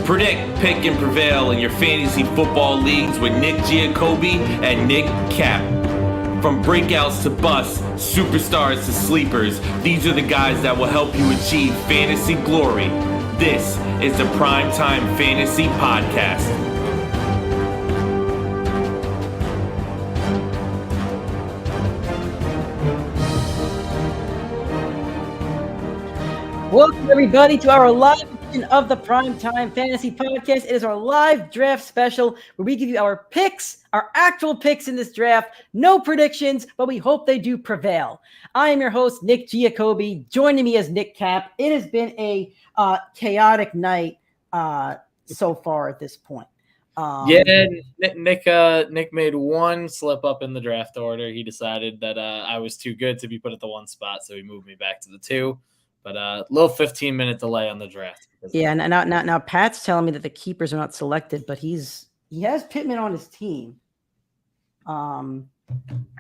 Predict, pick, and prevail in your fantasy football leagues with Nick Giacobbe and Nick Cap. From breakouts to busts, superstars to sleepers, these are the guys that will help you achieve fantasy glory. This is the PrimeTime Fantasy Podcast. Welcome, everybody, to our live edition of the PrimeTime Fantasy Podcast. It is our live draft special where we give you our picks, our actual picks in this draft. No predictions, but we hope they do prevail. I am your host, Nick Giacobbe. Joining me is Nick Cap. It has been a chaotic night so far at this point. Nick made one slip up in the draft order. He decided that I was too good to be put at the one spot, so he moved me back to the two. But a little 15-minute delay on the draft. Yeah, and now Pat's telling me that the keepers are not selected, but he has Pittman on his team. I'm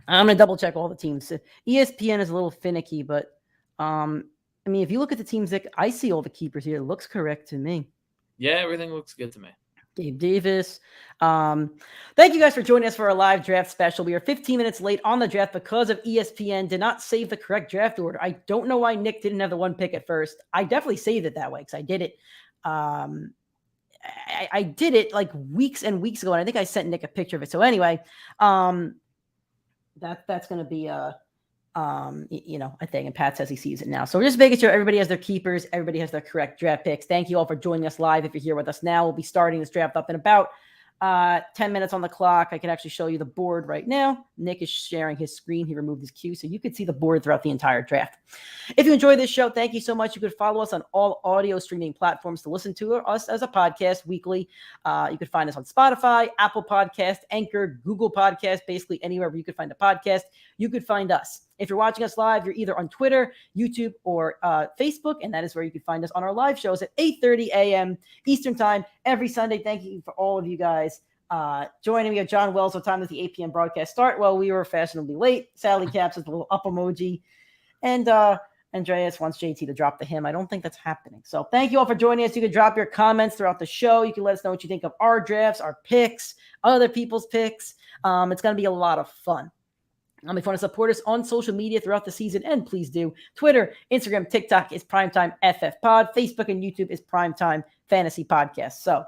gonna double check all the teams. ESPN is a little finicky, but I mean, if you look at the teams, that I see all the keepers here. It looks correct to me. Yeah, everything looks good to me. Dave Davis. Thank you guys for joining us for our live draft special. We are 15 minutes late on the draft because of ESPN did not save the correct draft order. I don't know why Nick didn't have the one pick at first. I definitely saved it that way because I did it. I did it like weeks and weeks ago, and I think I sent Nick a picture of it. So anyway, that's going to be a thing. And Pat says he sees it now. So we're just making sure everybody has their keepers. Everybody has their correct draft picks. Thank you all for joining us live. If you're here with us now, we'll be starting this draft up in about 10 minutes on the clock. I can actually show you the board right now. Nick is sharing his screen. He removed his cue, so you could see the board throughout the entire draft. If you enjoy this show, thank you so much. You could follow us on all audio streaming platforms to listen to us as a podcast weekly. You could find us on Spotify, Apple Podcast, Anchor, Google Podcast, basically anywhere where you could find a podcast, you could find us. If you're watching us live, you're either on Twitter, YouTube, or Facebook, and that is where you can find us on our live shows at 8:30 a.m. Eastern Time every Sunday. Thank you for all of you guys joining me. John Wells, what time does the 8 p.m. broadcast start? Well, we were fashionably late. Sally Caps with the little up emoji. And Andreas wants JT to drop the hymn. I don't think that's happening. So thank you all for joining us. You can drop your comments throughout the show. You can let us know what you think of our drafts, our picks, other people's picks. It's going to be a lot of fun. If you want to support us on social media throughout the season, and please do. Twitter, Instagram, TikTok is PrimeTimeFFPod. Facebook and YouTube is PrimeTime Fantasy Podcast. So,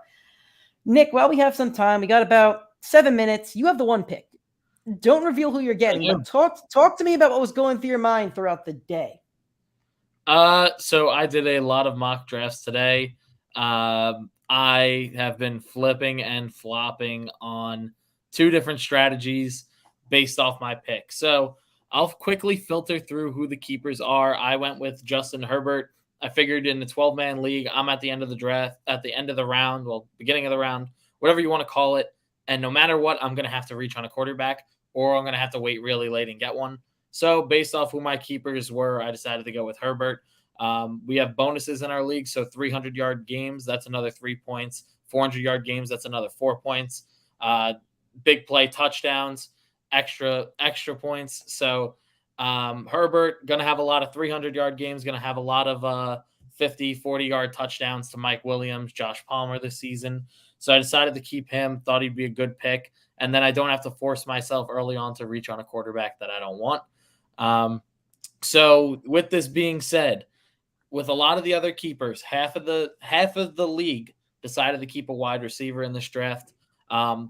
Nick, while we have some time, we got about 7 minutes. You have the one pick. Don't reveal who you're getting, but talk to me about what was going through your mind throughout the day. So I did a lot of mock drafts today. I have been flipping and flopping on two different strategies based off my pick. So I'll quickly filter through who the keepers are. I went with Justin Herbert. I figured in the 12-man league, I'm at the end of the draft, at the end of the round, well, beginning of the round, whatever you want to call it. And no matter what, I'm going to have to reach on a quarterback, or I'm going to have to wait really late and get one. So based off who my keepers were, I decided to go with Herbert. We have bonuses in our league. So 300-yard games, that's another 3 points. 400-yard games, that's another 4 points. Big play touchdowns, extra points. So Herbert going to have a lot of 300-yard games, going to have a lot of 50, 40-yard touchdowns to Mike Williams, Josh Palmer this season. So I decided to keep him, thought he'd be a good pick. And then I don't have to force myself early on to reach on a quarterback that I don't want. So with this being said, with a lot of the other keepers, half of the league decided to keep a wide receiver in this draft.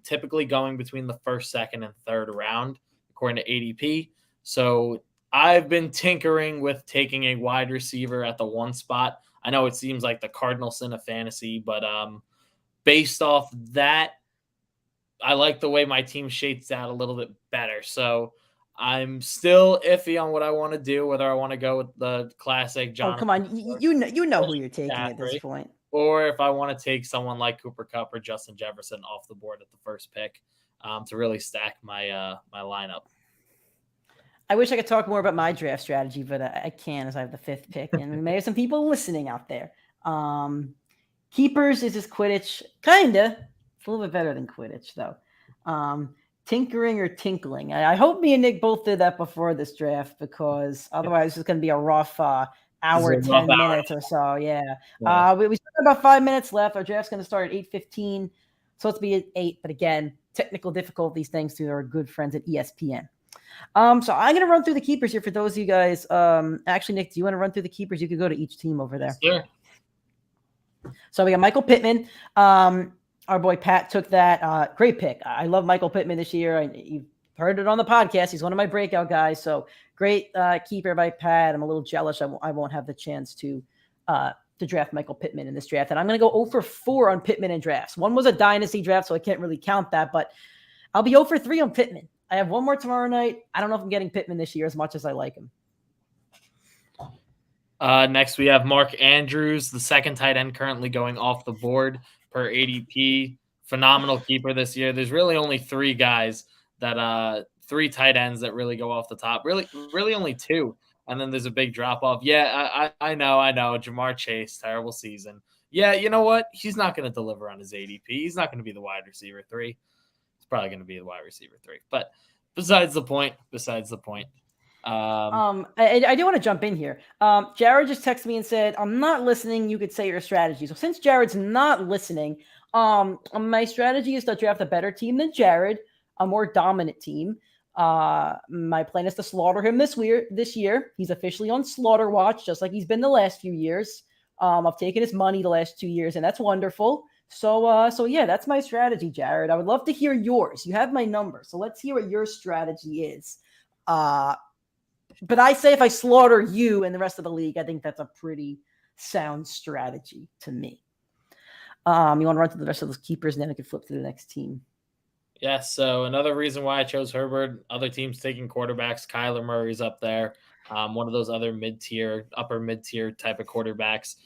Typically going between the first, second, and third round, according to ADP. So I've been tinkering with taking a wide receiver at the one spot. I know it seems like the cardinal sin of fantasy, but based off that, I like the way my team shapes out a little bit better. So I'm still iffy on what I want to do, whether I want to go with the classic John. Oh, come on. You know who you're taking at this point. Or if I want to take someone like Cooper Kupp or Justin Jefferson off the board at the first pick to really stack my my lineup. I wish I could talk more about my draft strategy, but I can't as I have the fifth pick. And we may have some people listening out there. Keepers is just Quidditch. Kinda. It's a little bit better than Quidditch, though. Tinkering or tinkling. I hope me and Nick both did that before this draft because otherwise it's going to be a rough hour, This is a rough 10 hour. minutes or so. Yeah. Yeah. We still have about 5 minutes left. Our draft's going to start at 8:15. Supposed to be at 8, but again, technical difficulties thanks to our good friends at ESPN. So I'm going to run through the keepers here for those of you guys. Actually, Nick, do you want to run through the keepers? You could go to each team over there. Sure. So we got Michael Pittman. Our boy Pat took that. Great pick. I love Michael Pittman this year. You've heard it on the podcast. He's one of my breakout guys. So great keeper by Pat. I'm a little jealous. I won't have the chance to draft Michael Pittman in this draft. And I'm going to go 0 for 4 on Pittman in drafts. One was a dynasty draft, so I can't really count that. But I'll be 0 for 3 on Pittman. I have one more tomorrow night. I don't know if I'm getting Pittman this year as much as I like him. Next, we have Mark Andrews, the second tight end currently going off the board per ADP. Phenomenal keeper this year. There's really only 3 guys that 3 tight ends that really go off the top. Really only 2. And then there's a big drop off. Yeah, I know. Jamar Chase, terrible season. Yeah, you know what? He's not going to deliver on his ADP. He's not going to be the wide receiver 3. He's probably going to be the wide receiver 3. But besides the point. I do want to jump in here. Jared just texted me and said, I'm not listening. You could say your strategy. So since Jared's not listening, my strategy is to draft a better team than Jared, a more dominant team. My plan is to slaughter him this year. He's officially on slaughter watch, just like he's been the last few years. I've taken his money the last 2 years, and that's wonderful. So yeah, that's my strategy, Jared. I would love to hear yours. You have my number, so let's hear what your strategy is. But I say if I slaughter you and the rest of the league, I think that's a pretty sound strategy to me. You want to run through the rest of those keepers, and then I can flip to the next team. Yeah, so another reason why I chose Herbert, other teams taking quarterbacks, Kyler Murray's up there, one of those other upper mid-tier type of quarterbacks.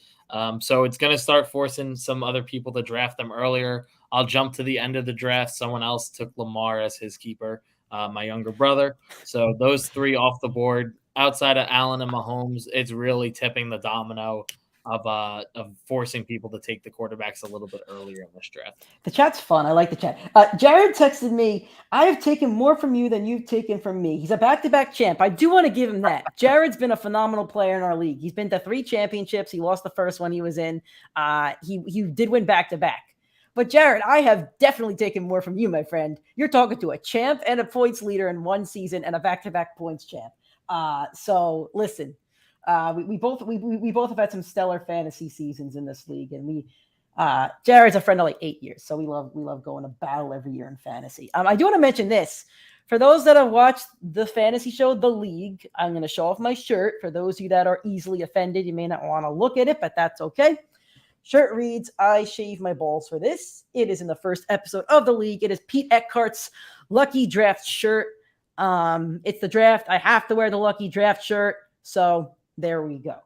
So it's going to start forcing some other people to draft them earlier. I'll jump to the end of the draft. Someone else took Lamar as his keeper. My younger brother. So those 3 off the board. Outside of Allen and Mahomes, it's really tipping the domino of forcing people to take the quarterbacks a little bit earlier in this draft. The chat's fun. I like the chat. Jared texted me, I have taken more from you than you've taken from me. He's a back-to-back champ. I do want to give him that. Jared's been a phenomenal player in our league. He's been to 3 championships. He lost the first one he was in. He did win back-to-back. But Jared, I have definitely taken more from you, my friend. You're talking to a champ and a points leader in one season and a back-to-back points champ. So listen, we both have had some stellar fantasy seasons in this league, and Jared's a friend of like 8 years, so we love going to battle every year in fantasy. I do want to mention this for those that have watched the fantasy show, The League. I'm going to show off my shirt for those of you that are easily offended. You may not want to look at it, but that's okay. Shirt reads, I shave my balls for this. It is in the first episode of The League. It is Pete Eckhart's Lucky Draft shirt. It's the draft. I have to wear the Lucky Draft shirt. So there we go.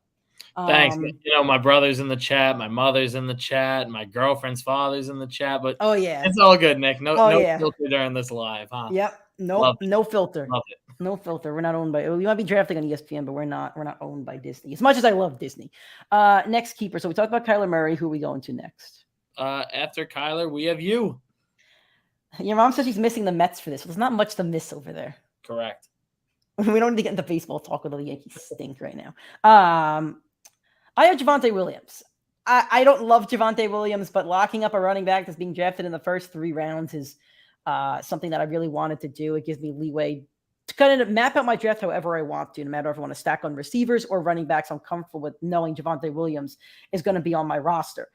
Thanks. My brother's in the chat. My mother's in the chat. My girlfriend's father's in the chat. But it's all good, Nick. No filter during this live, huh? Yep. No filter. Love it. No filter. We're not owned by. We might be drafting on ESPN, but we're not owned by Disney. As much as I love Disney. Next keeper. So we talked about Kyler Murray. Who are we going to next? After Kyler, we have you. Your mom says she's missing the Mets for this. There's not much to miss over there. Correct. We don't need to get into baseball talk with the Yankees stink right now. I have Javonte Williams. I don't love Javonte Williams, but locking up a running back that's being drafted in the first 3 rounds is something that I really wanted to do. It gives me leeway to kind of map out my draft however I want to, no matter if I want to stack on receivers or running backs. I'm comfortable with knowing Javonte Williams is going to be on my roster.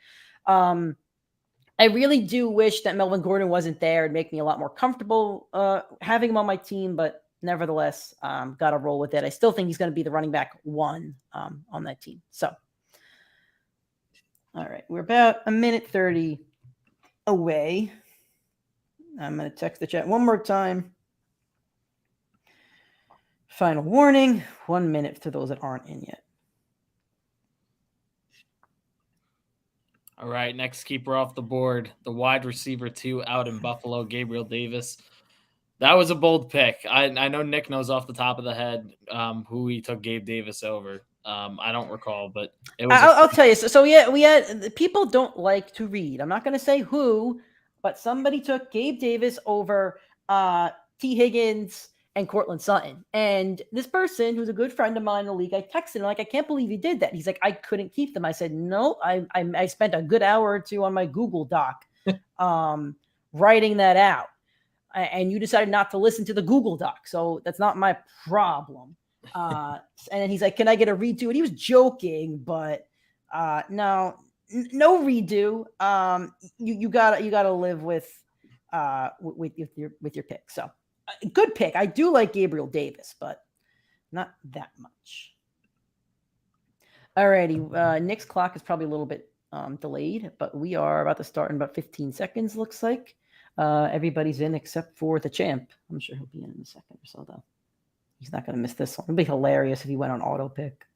I really do wish that Melvin Gordon wasn't there. It'd make me a lot more comfortable having him on my team, but nevertheless, got to roll with it. I still think he's going to be the running back 1 on that team. So, all right, we're about a minute 30 away. I'm going to text the chat one more time. Final warning, 1 minute to those that aren't in yet. All right, next keeper off the board, the wide receiver 2 out in Buffalo, Gabriel Davis. That was a bold pick. I know Nick knows off the top of the head who he took Gabe Davis over. I don't recall, but it was. I'll tell you. So yeah, we had people don't like to read. I'm not going to say who, but somebody took Gabe Davis over T. Higgins and Cortland Sutton. And this person, who's a good friend of mine in the league, I texted him, like, I can't believe you did that. He's like, I couldn't keep them. I said, no, I spent a good hour or two on my Google Doc writing that out. And you decided not to listen to the Google Doc. So that's not my problem. And then he's like, can I get a redo? And he was joking, but no redo. You gotta live with your pick. So good pick. I do like Gabriel Davis, but not that much. Alrighty. Nick's clock is probably a little bit delayed, but we are about to start in about 15 seconds, looks like. Everybody's in except for the champ. I'm sure he'll be in a second or so, though. He's not going to miss this one. It'd be hilarious if he went on auto pick.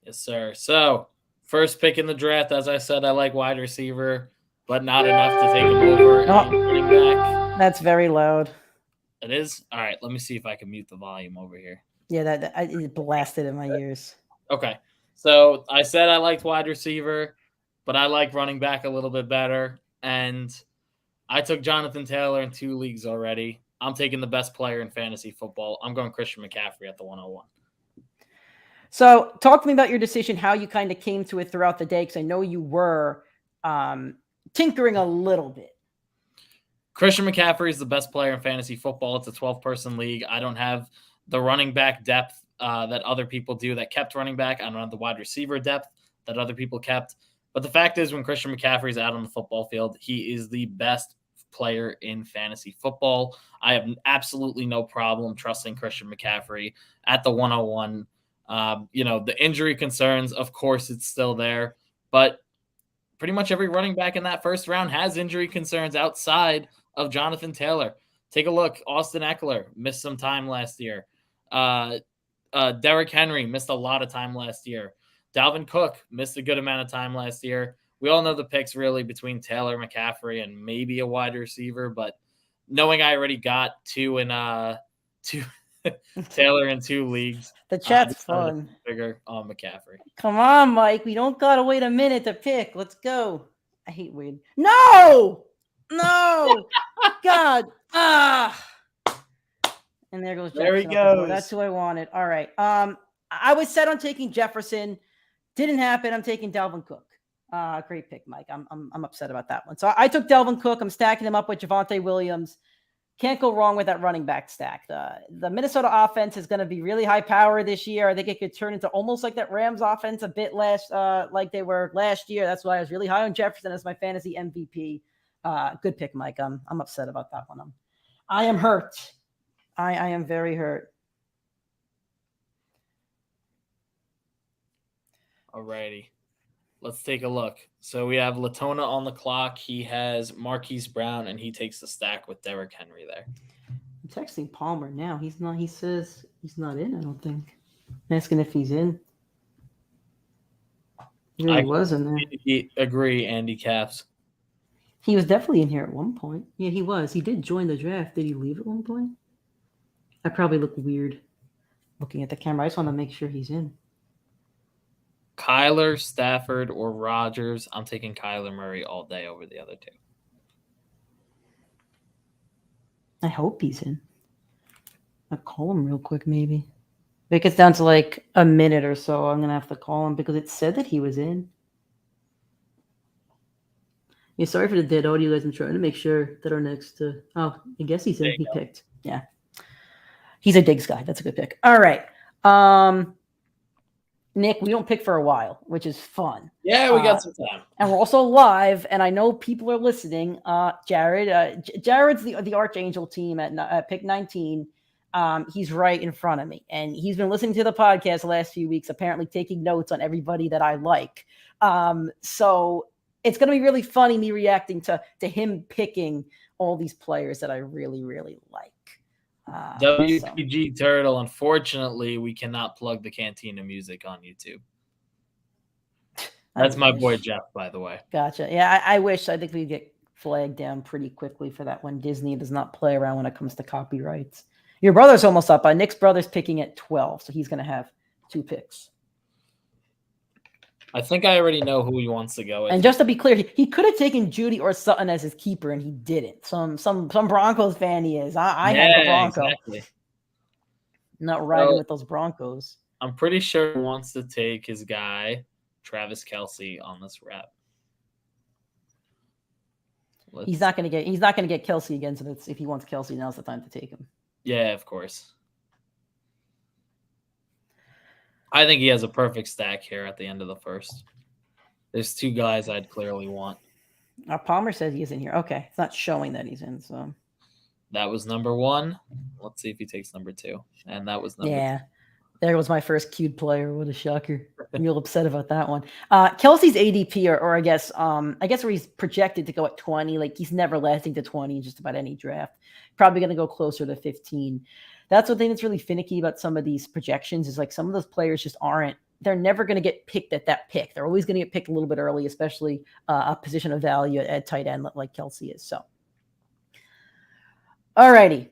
Yes, sir. So, first pick in the draft, as I said, I like wide receiver, but not enough to take him over. Running back. That's very loud. It is? All right, let me see if I can mute the volume over here. Yeah, it blasted in my ears. Okay. So, I said I liked wide receiver, but I like running back a little bit better. And I took Jonathan Taylor in 2 leagues already. I'm taking the best player in fantasy football. I'm going Christian McCaffrey at the 101. So talk to me about your decision, how you kind of came to it throughout the day, because I know you were tinkering a little bit. Christian McCaffrey is the best player in fantasy football. It's a 12-person league. I don't have the running back depth that other people do that kept running back. I don't have the wide receiver depth that other people kept. But the fact is, when Christian McCaffrey is out on the football field, he is the best player in fantasy football. I have absolutely no problem trusting Christian McCaffrey at the 101. The injury concerns, of course, it's still there, but pretty much every running back in that first round has injury concerns outside of Jonathan Taylor. Take a look. Austin Eckler missed some time last year. Derrick Henry missed a lot of time last year. Dalvin Cook missed a good amount of time last year. We all know the picks really between Taylor, McCaffrey, and maybe a wide receiver, but knowing I already got two Taylor in 2 leagues. The chat's fun. Bigger on McCaffrey. Come on, Mike. We don't gotta wait a minute to pick. Let's go. I hate Wade. No. God. And there goes Jefferson. There he goes. That's who I wanted. All right. I was set on taking Jefferson. Didn't happen. I'm taking Dalvin Cook. Great pick, Mike. I'm upset about that one. So I took Dalvin Cook. I'm stacking him up with Javonte Williams. Can't go wrong with that running back stack. The Minnesota offense is going to be really high power this year. I think it could turn into almost like that Rams offense a bit like they were last year. That's why I was really high on Jefferson as my fantasy MVP. Good pick, Mike. I'm upset about that one. I am hurt. I am very hurt. Alrighty. Let's take a look. So we have Latona on the clock. He has Marquise Brown, and he takes the stack with Derrick Henry there. I'm texting Palmer now. He's not. He says he's not in, I don't think. I'm asking if he's in. He really was in there. Agree, Andy Caps. He was definitely in here at one point. Yeah, he was. He did join the draft. Did he leave at one point? I probably look weird looking at the camera. I just want to make sure he's in. Kyler, Stafford, or Rodgers. I'm taking Kyler Murray all day over the other 2. I hope he's in. I'll call him real quick, maybe. If it gets down to like a minute or so, I'm going to have to call him because it said that he was in. Yeah, sorry for the dead audio, guys. I'm trying to make sure that our next... I guess he's in. He picked. Yeah. He's a Diggs guy. That's a good pick. All right. Nick, we don't pick for a while, which is fun. Yeah, we got some time. And we're also live, and I know people are listening. Jared's the Archangel team at pick 19. He's right in front of me, and he's been listening to the podcast the last few weeks, apparently taking notes on everybody that I like. So it's going to be really funny me reacting to him picking all these players that I really, really like. WPG Turtle, unfortunately, we cannot plug the Cantina music on YouTube. That's my boy Jeff, by the way. Gotcha. Yeah, I wish. I think we'd get flagged down pretty quickly for that one. Disney does not play around when it comes to copyrights. Your brother's almost up. Nick's brother's picking at 12, so he's going to have 2 picks. I think I already know who he wants to go with. And just to be clear, he could have taken Judy or Sutton as his keeper, and he didn't. Some Broncos fan he is. I have the Broncos. Exactly. Not riding with those Broncos. I'm pretty sure he wants to take his guy, Travis Kelce, on this rep. He's not going to get Kelce again. So if he wants Kelce, now's the time to take him. Yeah, of course. I think he has a perfect stack here at the end of the first. There's two guys I'd clearly want. Palmer says he is in here. Okay, it's not showing that he's in. So that was number 1. Let's see if he takes number 2. And that was number 2. There was my first queued player. What a shocker! I'm real upset about that one. Kelce's ADP, or I guess where he's projected to go at 20. Like he's never lasting to 20 in just about any draft. Probably going to go closer to 15. That's one thing that's really finicky about some of these projections is like some of those players just aren't. They're never going to get picked at that pick. They're always going to get picked a little bit early, especially a position of value at tight end like Kelce is. So, alrighty.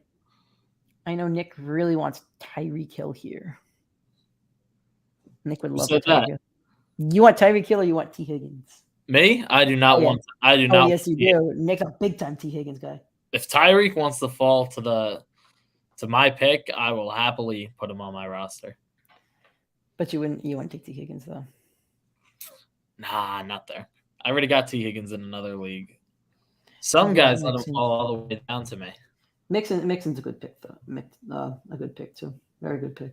I know Nick really wants Tyreek Hill here. Nick would love to. You want Tyreek Hill or you want T. Higgins? Me? I do not want. I do not. Yes, you do. Nick's a big time T. Higgins guy. If Tyreek wants to fall to my pick, I will happily put him on my roster. But you wouldn't take T. Higgins though. Nah, not there. I already got T. Higgins in another league. Some guys let him fall all the way down to me. Mixon's a good pick though. A good pick too. Very good pick.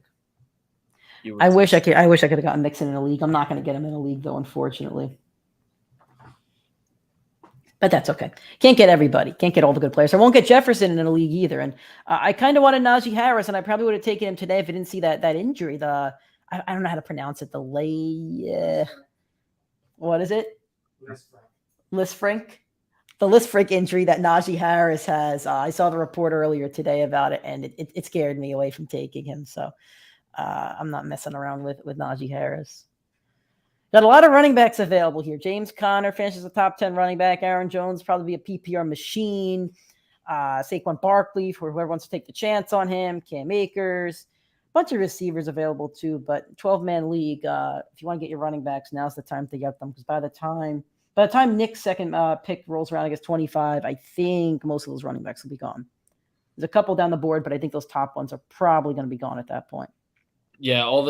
I wish I could have gotten Mixon in a league. I'm not going to get him in a league though, unfortunately. But that's okay. Can't get everybody. Can't get all the good players. I won't get Jefferson in a league either. And I kind of wanted Najee Harris, and I probably would have taken him today if I didn't see that injury. I don't know how to pronounce it. What is it? Lisfranc. The Lisfranc injury that Najee Harris has. I saw the report earlier today about it, and it scared me away from taking him. So I'm not messing around with Najee Harris. Got a lot of running backs available here. James Conner finishes the top 10 running back. Aaron Jones probably be a PPR machine. Saquon Barkley for whoever wants to take the chance on him. Cam Akers. Bunch of receivers available too, but 12-man league. If you want to get your running backs, now's the time to get them because by the time Nick's second pick rolls around, I guess 25, I think most of those running backs will be gone. There's a couple down the board, but I think those top ones are probably going to be gone at that point. Yeah, all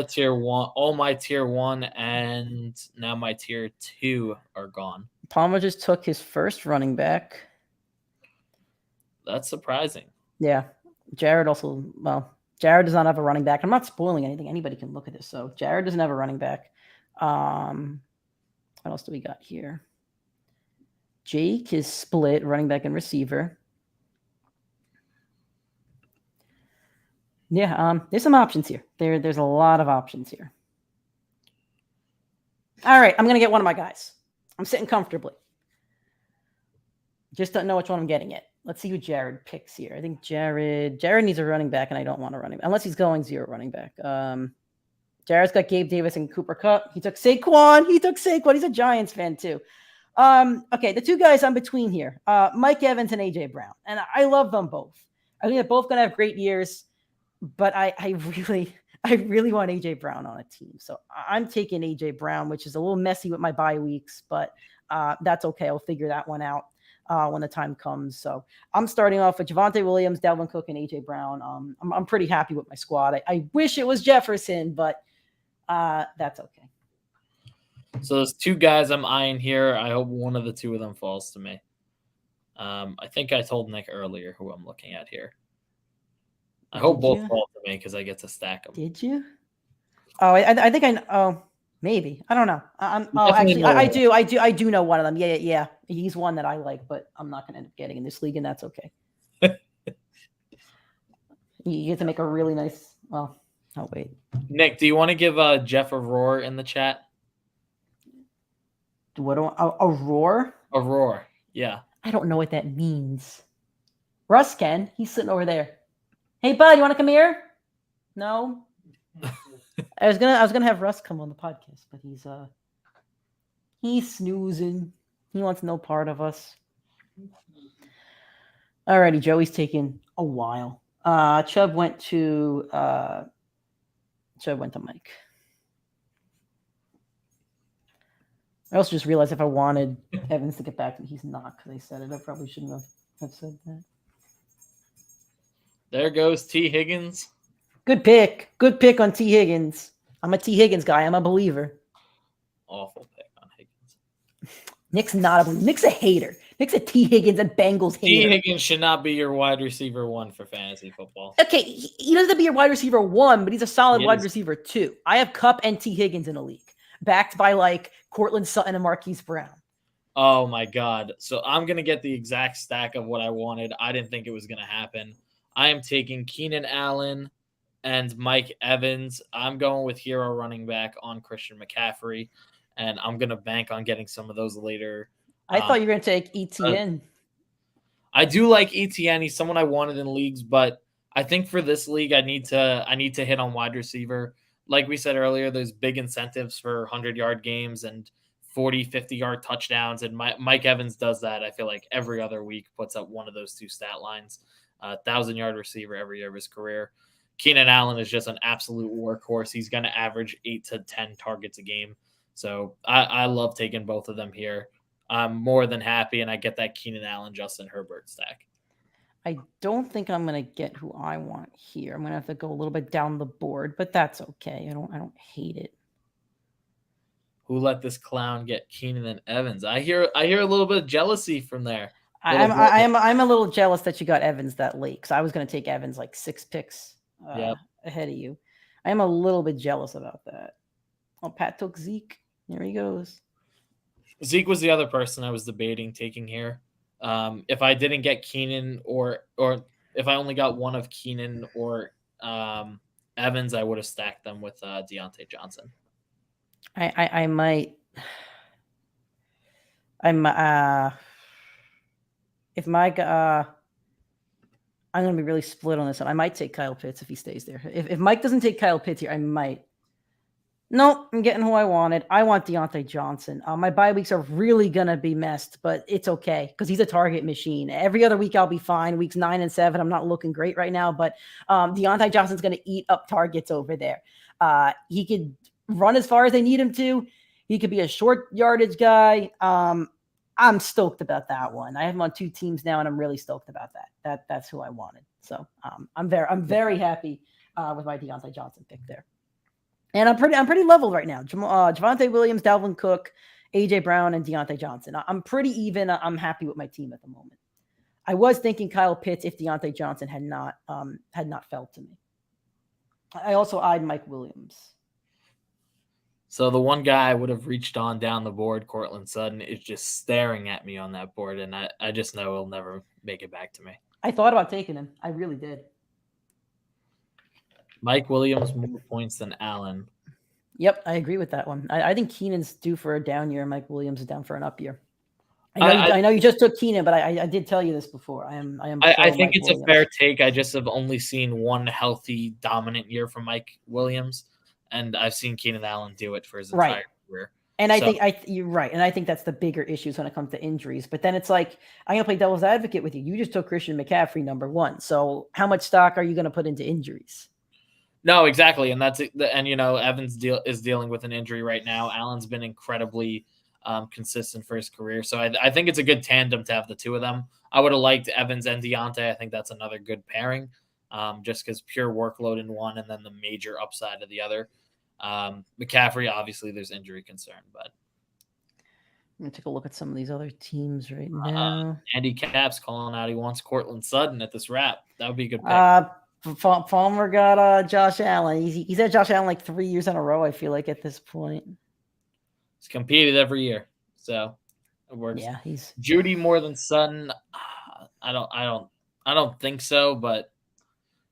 my tier 1 and now my tier 2 are gone. Palmer just took his first running back. That's surprising. Yeah. Jared does not have a running back. I'm not spoiling anything. Anybody can look at this. So Jared doesn't have a running back. What else do we got here? Jake is split running back and receiver. Yeah, there's some options here. There's a lot of options here. All right, I'm going to get one of my guys. I'm sitting comfortably. Just don't know which one I'm getting yet. Let's see who Jared picks here. I think Jared needs a running back, and I don't want a running back, unless he's going 0 running back. Jared's got Gabe Davis and Cooper Kupp. He took Saquon. He's a Giants fan, too. Okay, the two guys I'm between here, Mike Evans and A.J. Brown. And I love them both. I think they're both going to have great years. But I really want A.J. Brown on a team. So I'm taking A.J. Brown, which is a little messy with my bye weeks, but that's okay. I'll figure that one out when the time comes. So I'm starting off with Javonte Williams, Dalvin Cook, and A.J. Brown. I'm pretty happy with my squad. I wish it was Jefferson, but that's okay. So there's two guys I'm eyeing here. I hope one of the two of them falls to me. I think I told Nick earlier who I'm looking at here. I hope both fall to me because I get to stack them. Did you? Oh, I think I know. Oh, maybe. I don't know. Actually, I do know one of them. Yeah. He's one that I like, but I'm not going to end up getting in this league, and that's okay. You get to make a really nice. Well, oh wait. Nick, do you want to give Jeff a roar in the chat? A roar? A roar. Yeah. I don't know what that means. Russ can. He's sitting over there. Hey, bud, you want to come here? No. I was gonna have Russ come on the podcast, but he's snoozing. He wants no part of us. Alrighty, Joey's taking a while. Chubb went to Mike. I also just realized if I wanted Evans to get back to me, he's not because I said it. I probably shouldn't have said that. There goes T. Higgins. Good pick. Good pick on T. Higgins. I'm a T. Higgins guy. I'm a believer. Awful pick on Higgins. Nick's not a believer. Nick's a hater. Nick's a T. Higgins and Bengals T. hater. Higgins should not be your wide receiver 1 for fantasy football. Okay, he doesn't have to be your wide receiver 1, but he's a solid He wide is. receiver 2. I have Kupp and T. Higgins in a league, backed by like Cortland Sutton and Marquise Brown. Oh my God. So I'm going to get the exact stack of what I wanted. I didn't think it was going to happen. I am taking Keenan Allen and Mike Evans. I'm going with hero running back on Christian McCaffrey, and I'm going to bank on getting some of those later. I thought you were going to take ETN. I do like ETN. He's someone I wanted in leagues, but I think for this league, I need to hit on wide receiver. Like we said earlier, there's big incentives for 100-yard games and 40, 50-yard touchdowns, and Mike Evans does that. I feel like every other week puts up one of those two stat lines. 1,000-yard receiver every year of his career. Keenan Allen is just an absolute workhorse. He's going to average 8 to 10 targets a game. So I love taking both of them here. I'm more than happy, and I get that Keenan Allen, Justin Herbert stack. I don't think I'm going to get who I want here. I'm going to have to go a little bit down the board, but that's okay. I don't hate it. Who let this clown get Keenan and Evans? I hear a little bit of jealousy from there. I'm a little jealous that you got Evans that late, because I was going to take Evans like 6 picks ahead of you. I am a little bit jealous about that. Oh, Pat took Zeke. There he goes. Zeke was the other person I was debating taking here. If I didn't get Keenan or if I only got one of Keenan or Evans, I would have stacked them with Deontay Johnson. I might. If Mike, I'm going to be really split on this one. I might take Kyle Pitts if he stays there. If Mike doesn't take Kyle Pitts here, I might. Nope, I'm getting who I wanted. I want Deontay Johnson. My bye weeks are really going to be messed, but it's okay because he's a target machine. Every other week I'll be fine. Weeks 9 and 7, I'm not looking great right now, but Deontay Johnson's going to eat up targets over there. He could run as far as they need him to. He could be a short yardage guy. I'm stoked about that one. I have him on 2 teams now, and I'm really stoked about that. That's who I wanted. So I'm very happy with my Deontay Johnson pick there. And I'm pretty level right now. Javonte Williams, Dalvin Cook, AJ Brown, and Deontay Johnson. I'm pretty even. I'm happy with my team at the moment. I was thinking Kyle Pitts if Deontay Johnson had not fell to me. I also eyed Mike Williams. So the one guy I would have reached on down the board, Cortland Sutton, is just staring at me on that board, and I just know he'll never make it back to me. I thought about taking him. I really did. Mike Williams more points than Allen. Yep, I agree with that one. I think Keenan's due for a down year. Mike Williams is down for an up year. I know you just took Keenan, but I did tell you this before. I think it's a fair take. I just have only seen one healthy, dominant year from Mike Williams, and I've seen Keenan Allen do it for his entire career. And I think you're right. And I think that's the bigger issues when it comes to injuries. But then it's like, I'm going to play devil's advocate with you. You just took Christian McCaffrey number 1. So how much stock are you going to put into injuries? No, exactly. And Evans is dealing with an injury right now. Allen's been incredibly consistent for his career. So I think it's a good tandem to have the two of them. I would have liked Evans and Deontay. I think that's another good pairing, just because pure workload in one and then the major upside of the other. McCaffrey, obviously, there's injury concern, but I'm going to take a look at some of these other teams right now. Andy Cap's calling out he wants Cortland Sutton at this wrap. That would be a good pick. Palmer got Josh Allen. He's had Josh Allen like 3 years in a row, I feel like, at this point. He's competed every year, so it works. Yeah, he's Judy more than Sutton. I don't think so, but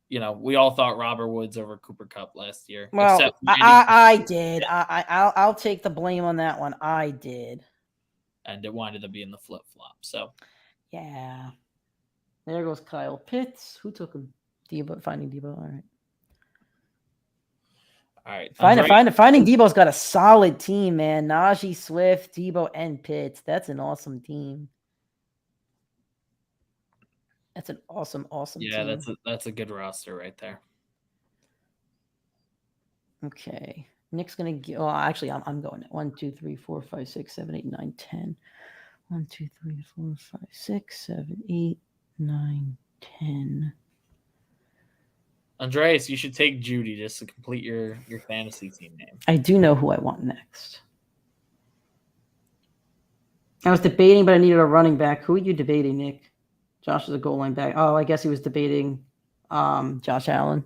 we all thought Robert Woods over Cooper Kupp last year. Well, I did. I'll take the blame on that one. I did, and it wanted to be in the flip flop. So yeah, there goes Kyle Pitts. Who took him? Debo, finding Debo. All right. Finding Debo's got a solid team, man. Najee, Swift, Debo, and Pitts. That's an awesome team. That's an awesome team. Yeah, that's a good roster right there. Okay. Nick's gonna get. Oh, actually, I'm going. 1, 2, 3, 4, 5, 6, 7, 8, 9, 10. 1, 2, 3, 4, 5, 6, 7, 8, 9, 10. Andreas, you should take Judy just to complete your fantasy team name. I do know who I want next. I was debating, but I needed a running back. Who are you debating, Nick? Josh is a goal line back. Oh, I guess he was debating Josh Allen.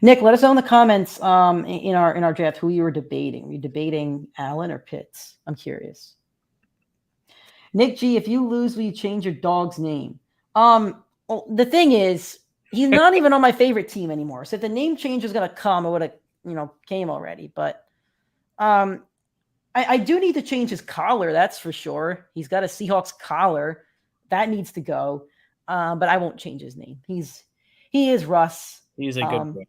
Nick, let us know in the comments in our draft who you were debating. Were you debating Allen or Pitts? I'm curious. Nick G, if you lose, will you change your dog's name? Well, the thing is, he's not even on my favorite team anymore. So if the name change was gonna come, it would have, came already. But I do need to change his collar, that's for sure. He's got a Seahawks collar. That needs to go. But I won't change his name. He is Russ. He's a good boy.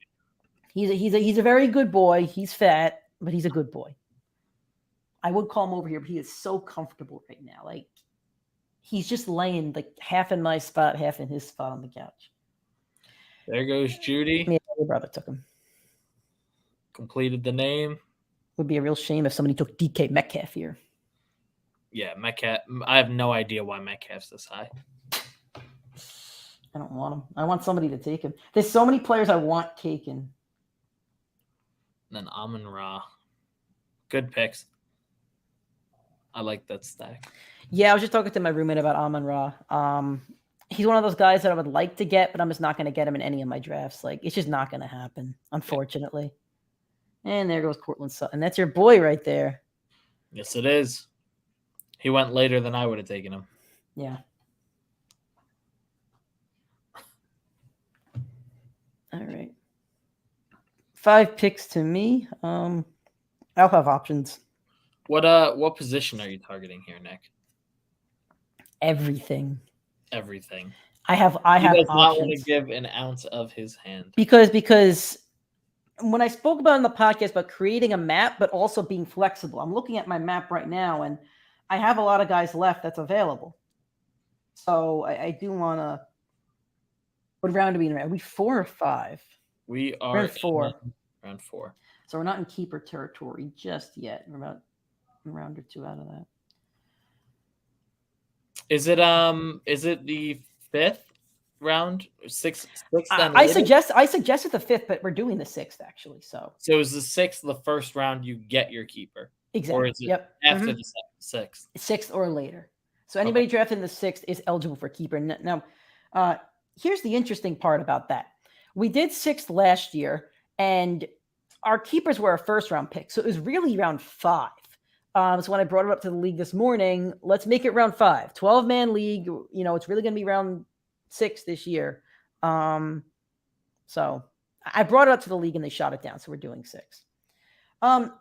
He's a very good boy. He's fat, but he's a good boy. I would call him over here, but he is so comfortable right now. Like, he's just laying like half in my spot, half in his spot on the couch. There goes Judy. Yeah, your brother took him. Completed the name. Would be a real shame if somebody took DK Metcalf here. Yeah, Metcalf. I have no idea why Metcalf's this high. I don't want him. I want somebody to take him. There's so many players I want taken. And then Amon-Ra. Good picks. I like that stack. Yeah, I was just talking to my roommate about Amon-Ra. He's one of those guys that I would like to get, but I'm just not going to get him in any of my drafts. Like, it's just not going to happen, unfortunately. And there goes Cortland Sutton. That's your boy right there. Yes, it is. He went later than I would have taken him. Yeah. All right. 5 picks to me. I'll have options. What position are you targeting here, Nick? Everything. Everything. I have He does not options. want to give an ounce of his hand. Because when I spoke about in the podcast about creating a map, but also being flexible, I'm looking at my map right now, and I have a lot of guys left that's available. So I do want to. What round are we in? Are we 4 or 5? We are Round 4. Round 4. So we're not in keeper territory just yet. We're about a round or 2 out of that. Is it the 5th round? Sixth I suggested the 5th, but we're doing the 6th actually. So is the 6th the first round you get your keeper? Exactly. Or is it after the 6th? 6th or later. So anybody drafted in the 6th is eligible for keeper. Now, here's the interesting part about that. We did 6th last year, and our keepers were our first round pick. So it was really round 5. So when I brought it up to the league this morning, let's make it round 5. 12-man league. It's really going to be round 6 this year. So I brought it up to the league, and they shot it down. So we're doing 6.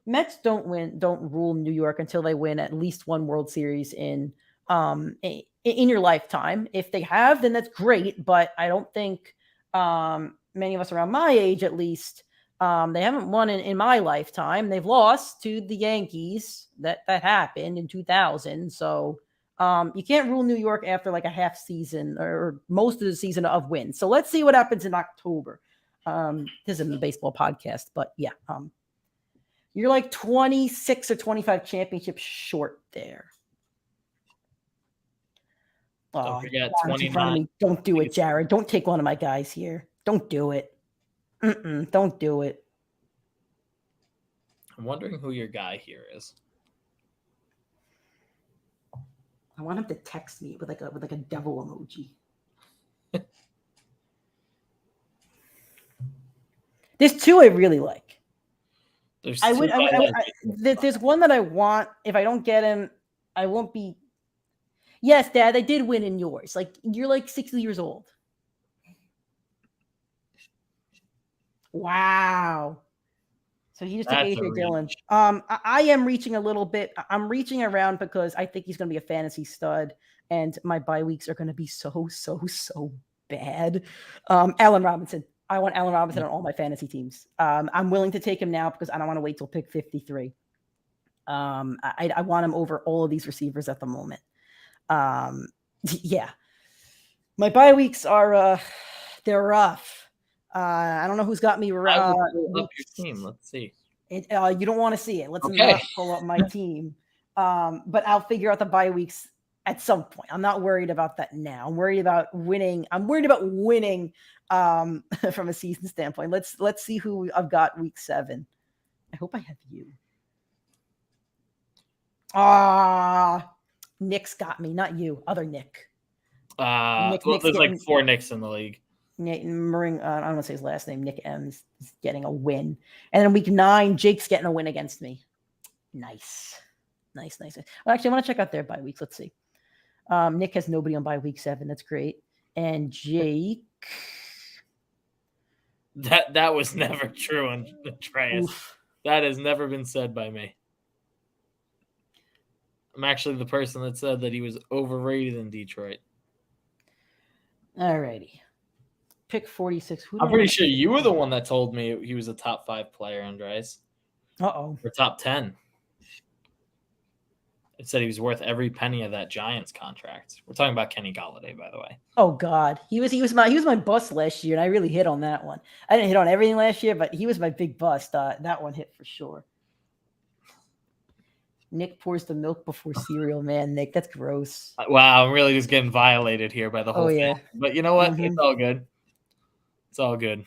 Mets don't rule New York until they win at least one World Series in your lifetime. If they have, then that's great. But I don't think many of us around my age, at least, they haven't won in my lifetime. They've lost to the Yankees. That happened in 2000. So you can't rule New York after like a half season or most of the season of wins. So let's see what happens in October. This isn't a baseball podcast, but yeah. You're like 26 or 25 championships short there. Don't forget 29. Don't do it, Jared. Don't take one of my guys here. Don't do it. Don't do it. I'm wondering who your guy here is. I want him to text me with like a devil emoji. There's 2 I really like. There's one that I want. If I don't get him, I won't be. Yes, Dad, I did win in yours. Like, you're like 60 years old. Wow. So he just took AJ Dillon. I am reaching a little bit. I'm reaching around because I think he's going to be a fantasy stud, and my bye weeks are going to be so bad. Allen Robinson. I want Allen Robinson on all my fantasy teams. I'm willing to take him now because I don't want to wait till pick 53. I want him over all of these receivers at the moment. Yeah. My bye weeks are they're rough. I don't know who's got me. Pull up your team. Let's see. You don't want to see it. Let's not pull up my team. But I'll figure out the bye weeks at some point. I'm not worried about that now. I'm worried about winning. From a season standpoint. Let's see who I've got week 7. I hope I have you. Nick's got me, not you. Other Nick. There's like 4 Nicks in the league. I don't want to say his last name. Nick M's is getting a win. And then week 9, Jake's getting a win against me. Nice. Well, actually, I want to check out their bye weeks. Let's see. Nick has nobody on bye week 7. That's great. And Jake. That was never true, Andreas. That has never been said by me. I'm actually the person that said that he was overrated in Detroit. All righty. Pick 46. I'm pretty sure you were the one that told me he was a top 5 player, Andreas. Uh-oh. Or top 10. It said he was worth every penny of that Giants contract. We're talking about Kenny Golladay, by the way. Oh God, he was my bust last year, and I really hit on that one. I didn't hit on everything last year, but he was my big bust. That one hit for sure. Nick pours the milk before cereal, man. Nick, that's gross. Wow, I'm really just getting violated here by the whole thing. Yeah. But you know what? It's all good. It's all good.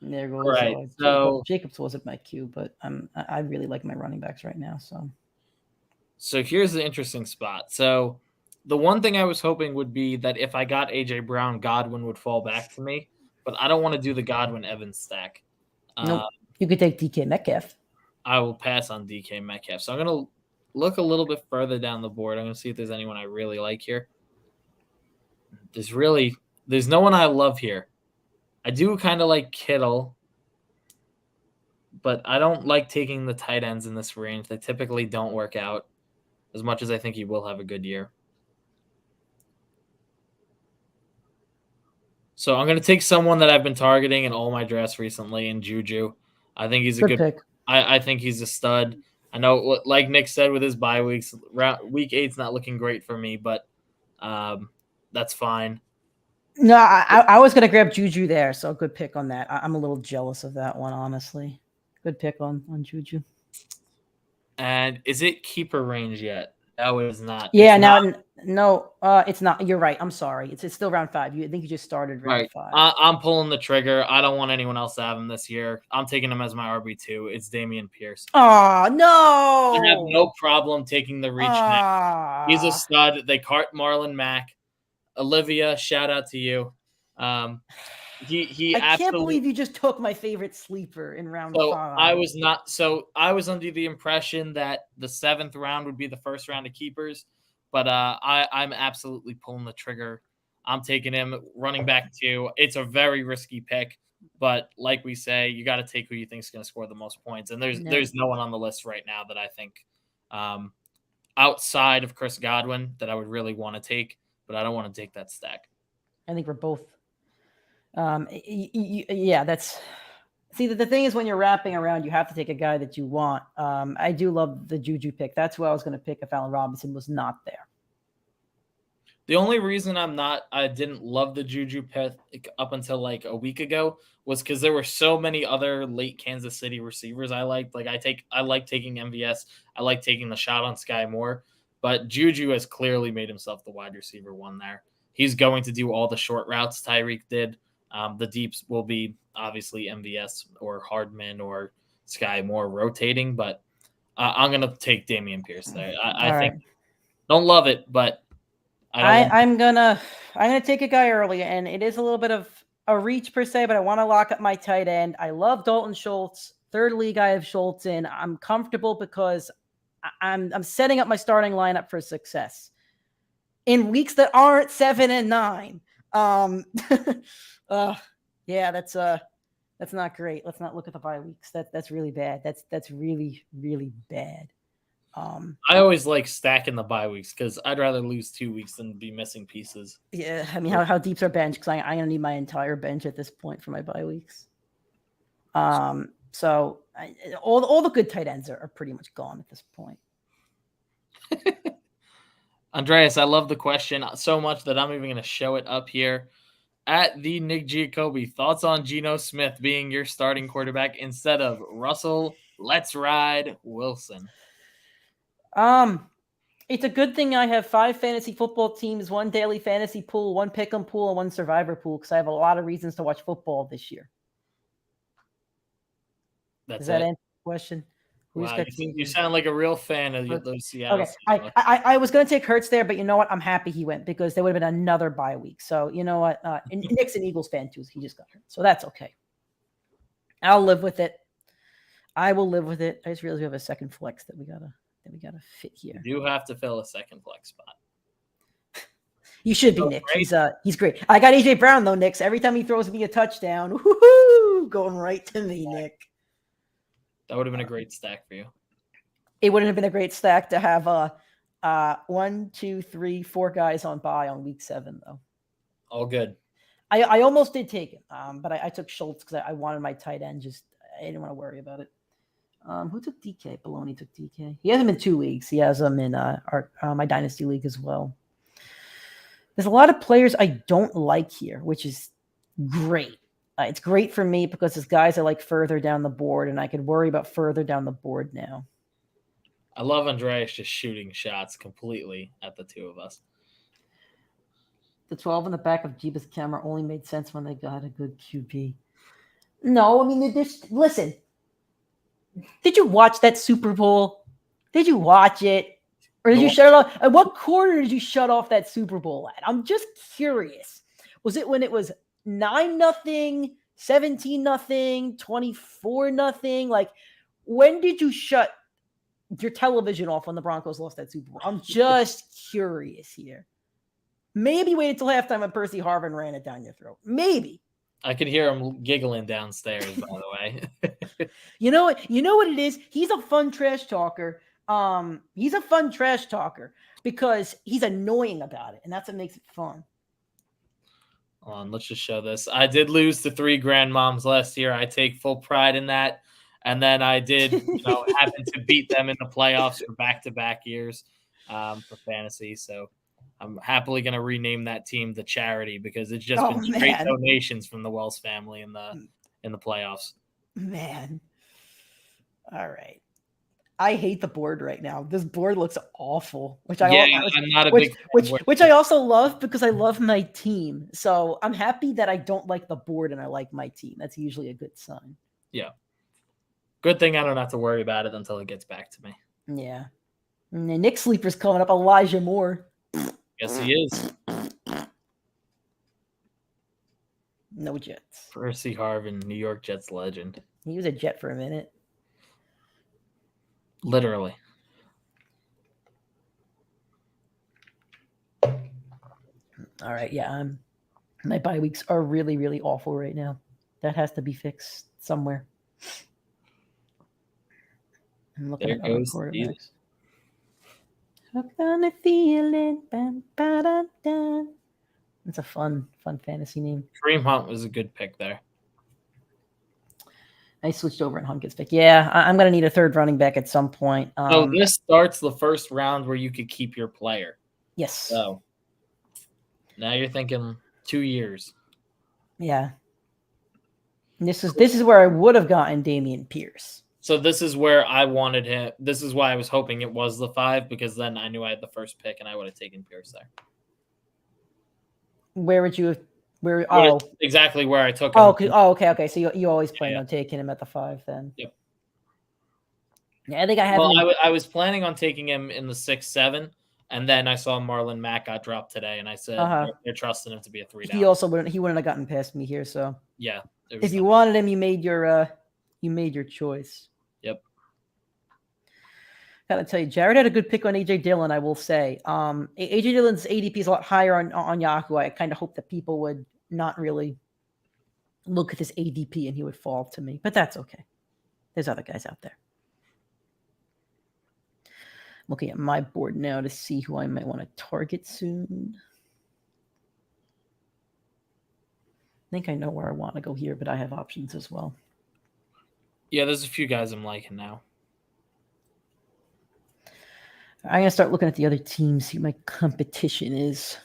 There goes. Right. So Jacobs wasn't my cue, but I really like my running backs right now. So here's the interesting spot. So the one thing I was hoping would be that if I got AJ Brown, Godwin would fall back to me, but I don't want to do the Godwin Evans stack. Nope. You could take DK Metcalf. I will pass on DK Metcalf. So I'm going to look a little bit further down the board. I'm going to see if there's anyone I really like here. There's no one I love here. I do kind of like Kittle, but I don't like taking the tight ends in this range. They typically don't work out as much as I think he will have a good year. So I'm going to take someone that I've been targeting in all my drafts recently in Juju. I think he's a good pick. I think he's a stud. I know, like Nick said with his bye weeks, week 8's not looking great for me, but that's fine. No, I was going to grab Juju there, so good pick on that. I'm a little jealous of that one, honestly. Good pick on Juju. And is it keeper range yet? No, it is not. Yeah, no, it's not. You're right. I'm sorry. It's still round 5. I think you just started round 5. I'm pulling the trigger. I don't want anyone else to have him this year. I'm taking him as my RB2. It's Damien Pierce. Oh, no. I have no problem taking the reach next. He's a stud. They cart Marlon Mack. Olivia, shout out to you. I can't believe you just took my favorite sleeper in round 5. I was under the impression that the 7th round would be the first round of keepers, but I'm absolutely pulling the trigger. I'm taking him running back 2. It's a very risky pick, but like we say, you got to take who you think is going to score the most points. And there's no one on the list right now that I think outside of Chris Godwin that I would really want to take, but I don't want to take that stack. I think we're both. Yeah, that's. See, the thing is, when you're wrapping around, you have to take a guy that you want. I do love the Juju pick. That's who I was going to pick if Allen Robinson was not there. The only reason I didn't love the Juju pick up until like a week ago was because there were so many other late Kansas City receivers I liked. Like I like taking MVS. I like taking the shot on Sky Moore. But Juju has clearly made himself the wide receiver 1 there. He's going to do all the short routes Tyreek did. The deeps will be obviously MVS or Hardman or Sky Moore rotating, but I'm going to take Damien Pierce there. I think don't love it, but I'm gonna take a guy early, and it is a little bit of a reach per se, but I want to lock up my tight end. I love Dalton Schultz. 3rd league I have Schultz in. I'm comfortable because I'm setting up my starting lineup for success in weeks that aren't 7 and 9. Yeah, that's not great. Let's not look at the bye weeks. That's really bad. That's really, really bad. I always like stacking the bye weeks because I'd rather lose 2 weeks than be missing pieces. Yeah, I mean, how deep's our bench? Because I'm gonna need my entire bench at this point for my bye weeks. So all the good tight ends are pretty much gone at this point. Andreas, I love the question so much that I'm even going to show it up here. At the Nick Giacobbe, thoughts on Geno Smith being your starting quarterback instead of Russell, Let's Ride, Wilson? It's a good thing I have 5 fantasy football teams, 1 daily fantasy pool, 1 pick'em pool, and 1 survivor pool because I have a lot of reasons to watch football this year. Does that answer the question? Wow, you sound like a real fan of those Seattle. Okay, I was going to take Hurts there, but you know what? I'm happy he went because there would have been another bye week. So you know what? And Nick's an Eagles fan too. So he just got hurt, so that's okay. I'll live with it. I will live with it. I just realized we have a second flex that we gotta fit here. You have to fill a second flex spot. You should be, Nick. He's great. I got AJ Brown though, Nick. So every time he throws me a touchdown, woohoo, going right to me, Nick. That would have been a great stack for you. It wouldn't have been a great stack to have 1, 2, 3, 4 guys on bye on week 7 though. All good. I almost did take him, but I took Schultz because I wanted my tight end. I didn't want to worry about it. Who took DK? Baloney took DK. He has him in 2 weeks. He has him in my Dynasty League as well. There's a lot of players I don't like here, which is great. It's great for me because there's guys are like further down the board, and I could worry about further down the board now. I love Andreas just shooting shots completely at the two of us. The 12 in the back of Jeebus camera only made sense when they got a good QB. No, I mean, listen. Did you watch that Super Bowl? Did you watch it? Or did you shut it off? At what quarter did you shut off that Super Bowl at? I'm just curious. Was it when it was 9-0, 17-0, 24-0? Like, when did you shut your television off when the Broncos lost that Super Bowl? I'm just curious here. Maybe wait until halftime when Percy Harvin ran it down your throat. Maybe. I could hear him giggling downstairs, by the way. You know what it is? He's a fun trash talker. He's a fun trash talker because he's annoying about it, and that's what makes it fun. Hold on, let's just show this. I did lose to 3 grandmoms last year. I take full pride in that. And then I did, happen to beat them in the playoffs for back-to-back years for fantasy. So I'm happily going to rename that team the Charity because it's just been great donations from the Wells family in the playoffs. Man. All right. I hate the board right now. This board looks awful, which I'm not a big which I also love because I love my team. So I'm happy that I don't like the board and I like my team. That's usually a good sign. Yeah. Good thing I don't have to worry about it until it gets back to me. Yeah. And Nick Sleeper's coming up. Elijah Moore. Yes, he is. No Jets. Percy Harvin, New York Jets legend. He was a Jet for a minute. Literally. All right. Yeah. My bye weeks are really, really awful right now. That has to be fixed somewhere. I'm looking at other quarterbacks. Hooked on a feeling. It's a fun fantasy name. Kareem Hunt was a good pick there. I switched over and Hunt gets picked. Yeah, I'm going to need a third running back at some point. So this starts the first round where you could keep your player. Yes. So now you're thinking 2 years. Yeah. And this is where I would have gotten Damien Pierce. So this is where I wanted him. This is why I was hoping it was the 5 because then I knew I had the first pick and I would have taken Pierce there. Where would you have? Exactly where I took him. Okay. So you always plan on taking him at the 5 then. Yep. Yeah, I think I have. Well, I was planning on taking him in the 6, 7, and then I saw Marlon Mack got dropped today, and I said they're trusting him to be a 3 down. He wouldn't have gotten past me here. So yeah, if you wanted him, you made your choice. Yep. Gotta tell you, Jared had a good pick on AJ Dillon, I will say. AJ Dillon's ADP is a lot higher on Yahoo. I kind of hope that people would not really look at this ADP and he would fall to me, but that's okay. There's other guys out there. I'm looking at my board now to see who I might want to target soon. I think I know where I want to go here, but I have options as well. Yeah, there's a few guys I'm liking now. I'm going to start looking at the other teams, see what my competition is.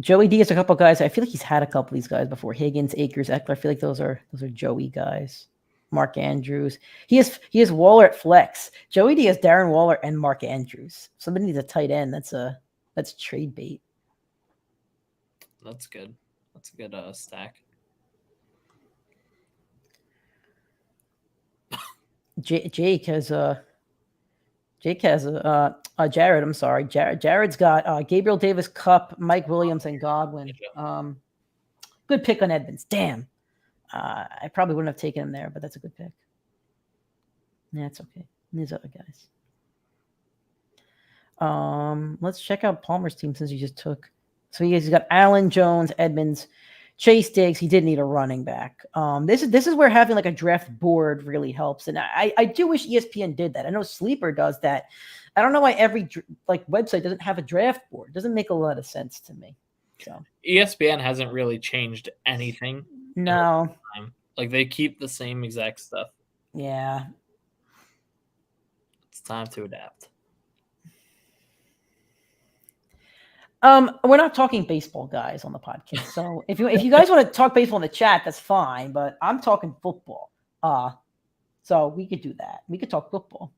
Joey D has a couple guys. I feel like he's had a couple of these guys before. Higgins, Akers, Eckler. I feel like those are Joey guys. Mark Andrews. He has Waller at flex. Joey D has Darren Waller and Mark Andrews. Somebody needs a tight end. That's trade bait. That's good. That's a good stack. Jake has Jared. I'm sorry. Jared's got Gabriel Davis, Cup, Mike Williams, and Godwin. Good pick on Edmonds. Damn. I probably wouldn't have taken him there, but that's a good pick. Yeah, it's okay. These other guys. Let's check out Palmer's team since he just took. So he's got Allen, Jones, Edmonds, Chase Diggs. He did need a running back. This is where having like a draft board really helps, and I do wish ESPN did that. I know Sleeper does that. I don't know why every website doesn't have a draft board. It doesn't make a lot of sense to me. So ESPN hasn't really changed anything. No, like they keep the same exact stuff. Yeah, it's time to adapt. We're not talking baseball, guys, on the podcast. So if you guys want to talk baseball in the chat, that's fine. But I'm talking football. So we could do that. We could talk football.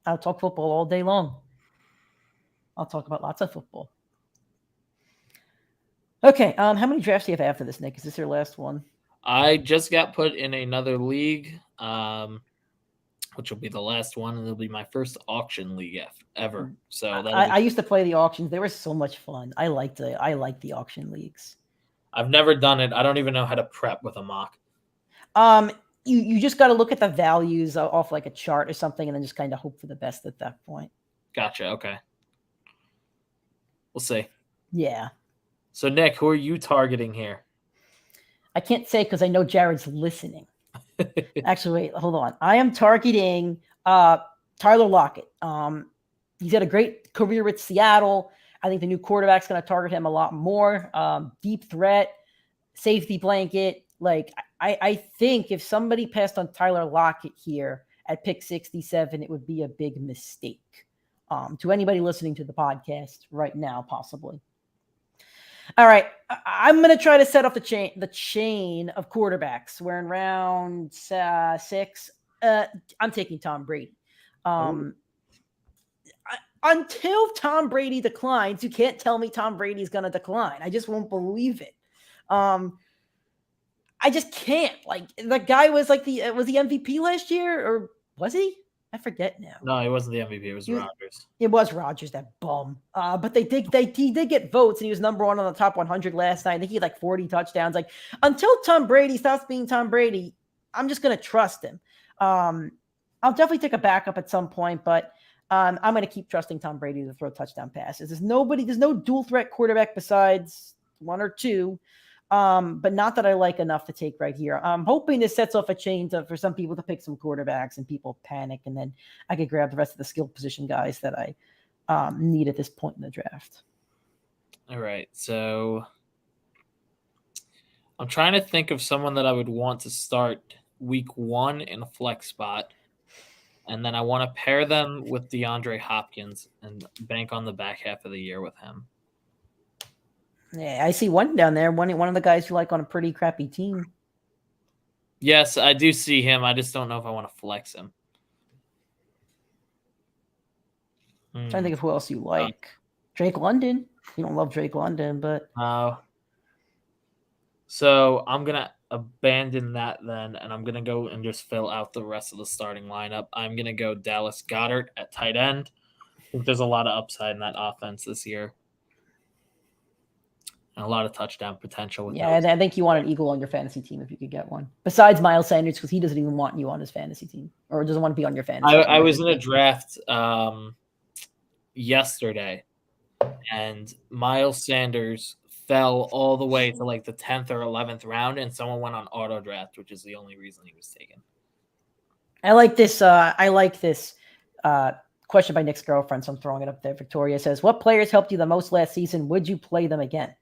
I'll talk football all day long. I'll talk about lots of football. Okay. How many drafts do you have after this, Nick? Is this your last one? I just got put in another league, which will be the last one, and it'll be my first auction league ever. So I used to play the auctions. They were so much fun. I liked the auction leagues. I've never done it. I don't even know how to prep with a mock. You just got to look at the values off like a chart or something, and then just kind of hope for the best at that point. Gotcha. Okay. We'll see. Yeah. So, Nick, who are you targeting here? I can't say because I know Jared's listening. Actually, wait, hold on. I am targeting Tyler Lockett. He's had a great career with Seattle. I think the new quarterback's going to target him a lot more. Deep threat, safety blanket. Like, I think if somebody passed on Tyler Lockett here at pick 67, it would be a big mistake. To anybody listening to the podcast right now, possibly. All right, I'm going to try to set up the chain of quarterbacks. We're in round 6. I'm taking Tom Brady. Until Tom Brady declines, you can't tell me Tom Brady's going to decline. I just won't believe it. I just can't. Like, the guy was like was the MVP last year, or was he? I forget now. No, he wasn't the MVP. It was Rodgers. It was Rodgers, that bum. But he did get votes, and he was number 1 on the top 100 last night. I think he had like 40 touchdowns. Like, until Tom Brady stops being Tom Brady, I'm just going to trust him. I'll definitely take a backup at some point, but I'm going to keep trusting Tom Brady to throw touchdown passes. There's no dual threat quarterback besides 1 or 2. But not that I like enough to take right here. I'm hoping this sets off a chain for some people to pick some quarterbacks and people panic, and then I could grab the rest of the skill position guys that I need at this point in the draft. All right, so I'm trying to think of someone that I would want to start week 1 in a flex spot, and then I want to pair them with DeAndre Hopkins and bank on the back half of the year with him. Yeah, I see one down there. One of the guys you like on a pretty crappy team. Yes, I do see him. I just don't know if I want to flex him. I'm trying to think of who else you like. Drake London. You don't love Drake London, but so I'm gonna abandon that then, and I'm gonna go and just fill out the rest of the starting lineup. I'm gonna go Dallas Goddard at tight end. I think there's a lot of upside in that offense this year. And a lot of touchdown potential. I think you want an Eagle on your fantasy team if you could get one. Besides Miles Sanders, because he doesn't even want you on his fantasy team, or doesn't want to be on your fantasy team. I was in a draft yesterday, and Miles Sanders fell all the way to like the 10th or 11th round, and someone went on auto draft, which is the only reason he was taken. I like this. Question by Nick's girlfriend, so I'm throwing it up there. Victoria says, "What players helped you the most last season? Would you play them again?"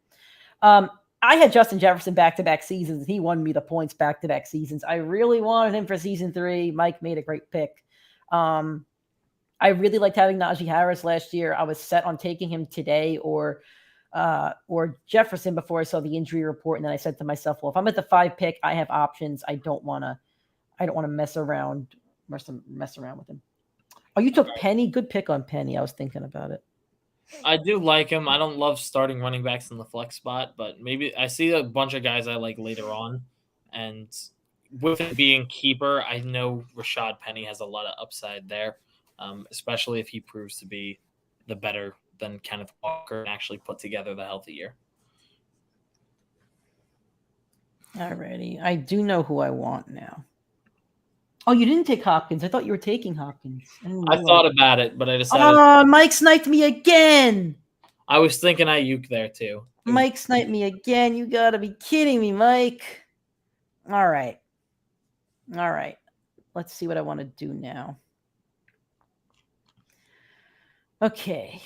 I had Justin Jefferson back-to-back seasons. He won me the points back-to-back seasons. I really wanted him for season 3. Mike made a great pick. I really liked having Najee Harris last year. I was set on taking him today or Jefferson before I saw the injury report. And then I said to myself, well, if I'm at the 5 pick, I have options. I don't want I don't want to mess around with him. Oh, you took Penny. Good pick on Penny. I was thinking about it. I do like him. I don't love starting running backs in the flex spot, but maybe I see a bunch of guys I like later on. And with it being keeper, I know Rashad Penny has a lot of upside there, especially if he proves to be the better than Kenneth Walker and actually put together the healthy year. Alrighty. I do know who I want now. Oh, you didn't take Hopkins. I thought you were taking Hopkins. I thought about it, but I decided. Oh, Mike sniped me again. I was thinking Ayuk there too. Mike sniped me again. You got to be kidding me, Mike. All right. Let's see what I want to do now. Okay.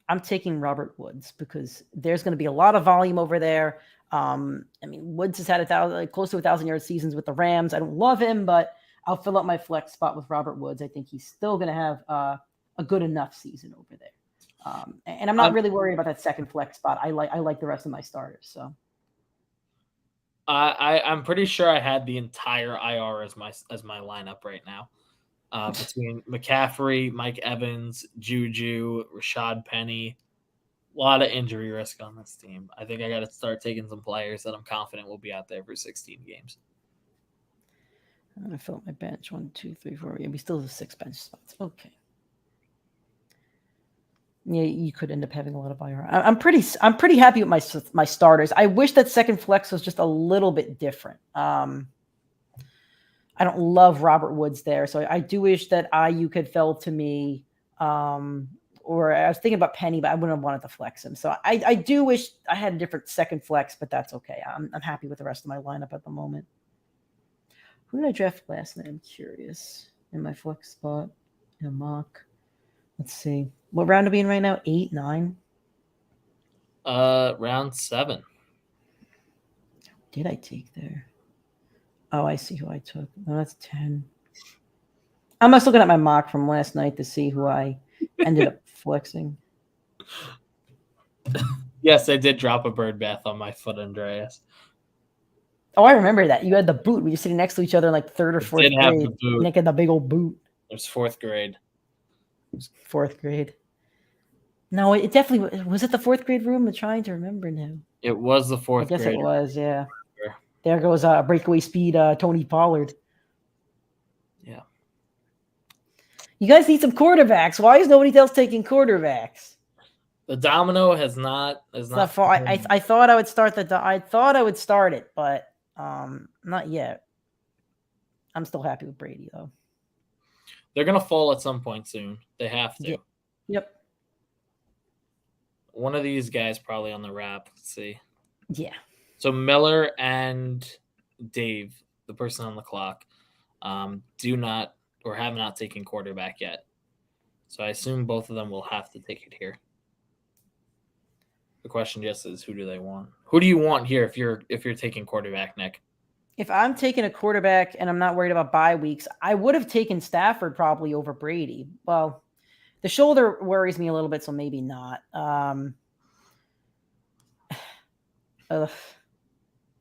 I'm taking Robert Woods because there's going to be a lot of volume over there. Woods has had close to 1,000-yard seasons with the Rams. I don't love him, but I'll fill up my flex spot with Robert Woods. I think he's still going to have a good enough season over there. And I'm not really worried about that second flex spot. I like the rest of my starters. So I'm pretty sure I had the entire IR as my lineup right now. Between McCaffrey, Mike Evans, Juju, Rashad Penny. A lot of injury risk on this team. I think I got to start taking some players that I'm confident will be out there for 16 games. I'm going to fill up my bench. 1, 2, 3, 4. Yeah, we still have 6 bench spots. Okay. Yeah, you could end up having a lot of IR. I'm pretty happy with my starters. I wish that second flex was just a little bit different. I don't love Robert Woods there, so I do wish that Ayuk had fell to me. Or I was thinking about Penny, but I wouldn't have wanted to flex him. So I do wish I had a different second flex, but that's okay. I'm happy with the rest of my lineup at the moment. Who did I draft last night? I'm curious. In my flex spot, in a mock. Let's see. What round are we in right now? 8, 9? Round 7. Did I take there? Oh, I see who I took. Oh, that's 10. I'm just looking at my mock from last night to see who I ended up flexing. Yes, I did drop a bird bath on my foot, Andreas. Oh, I remember that. You had the boot. We were sitting next to each other in like 3rd or 4th grade. Have the boot. Nick had the big old boot. It was 4th grade. It was 4th grade. No, it definitely was it the 4th grade room? I'm trying to remember now. It was the 4th grade. I guess it was, yeah. There goes breakaway speed Tony Pollard. Yeah. You guys need some quarterbacks. Why is nobody else taking quarterbacks? The domino has not. It's not far. I thought I would start it, but not yet. I'm still happy with Brady though. They're gonna fall at some point soon. They have to. Yeah. Yep. One of these guys probably on the wrap. Let's see. Yeah. So Miller and Dave, the person on the clock, do not or have not taken quarterback yet. So I assume both of them will have to take it here. The question just is, who do they want? Who do you want here if you're taking quarterback, Nick? If I'm taking a quarterback and I'm not worried about bye weeks, I would have taken Stafford probably over Brady. Well, the shoulder worries me a little bit, so maybe not.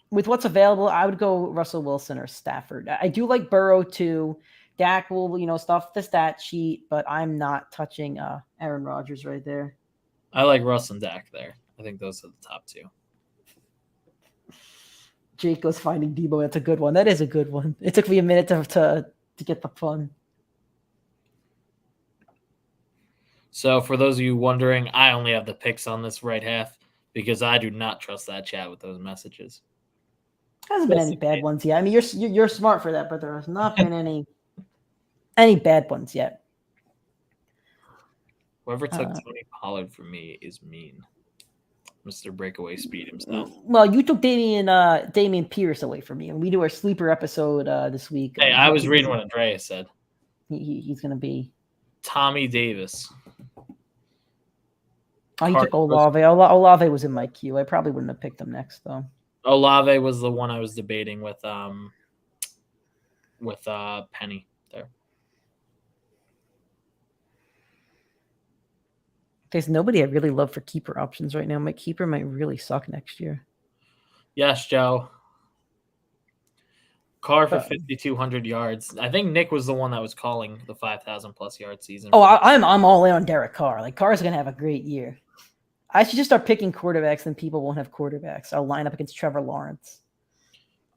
With what's available, I would go Russell Wilson or Stafford. I do like Burrow too. Dak will, stuff the stat sheet, but I'm not touching Aaron Rodgers right there. I like Russ and Dak there. I think those are the top 2. Jake goes finding Debo. That's a good one. That is a good one. It took me a minute to get the fun. So for those of you wondering, I only have the picks on this right half because I do not trust that chat with those messages. Hasn't been any bad ones yet. I mean, you're smart for that, but there has not been any bad ones yet. Whoever took Tony Pollard for me is mean. Mr. Breakaway Speed himself. Well, you took Damien Pierce away from me, and we do our sleeper episode this week. Hey, I was reading what Andreas said. He's going to be Tommy Davis. Oh, you took Olave. Olave was in my queue. I probably wouldn't have picked him next, though. Olave was the one I was debating with Penny there. There's nobody I really love for keeper options right now. My keeper might really suck next year. Yes, Joe. Carr for 5,200 yards. I think Nick was the one that was calling the 5,000+ yard season. Oh, I'm all in on Derek Carr. Like Carr's gonna have a great year. I should just start picking quarterbacks, and people won't have quarterbacks. I'll line up against Trevor Lawrence.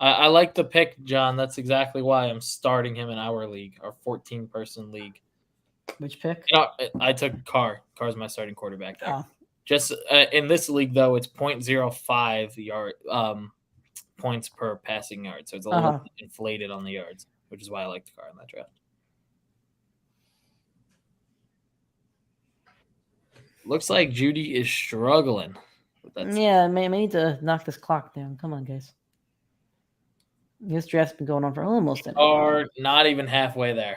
I like the pick, John. That's exactly why I'm starting him in our league, our 14-person league. Which pick? I took Carr. Carr's my starting quarterback there. Oh. Just in this league, though, it's 0.05 yard points per passing yard, so it's a little inflated on the yards, which is why I like the Carr in that draft. Looks like Judy is struggling. Yeah, I need to knock this clock down. Come on, guys. This draft's been going on for almost an hour. Not even halfway there.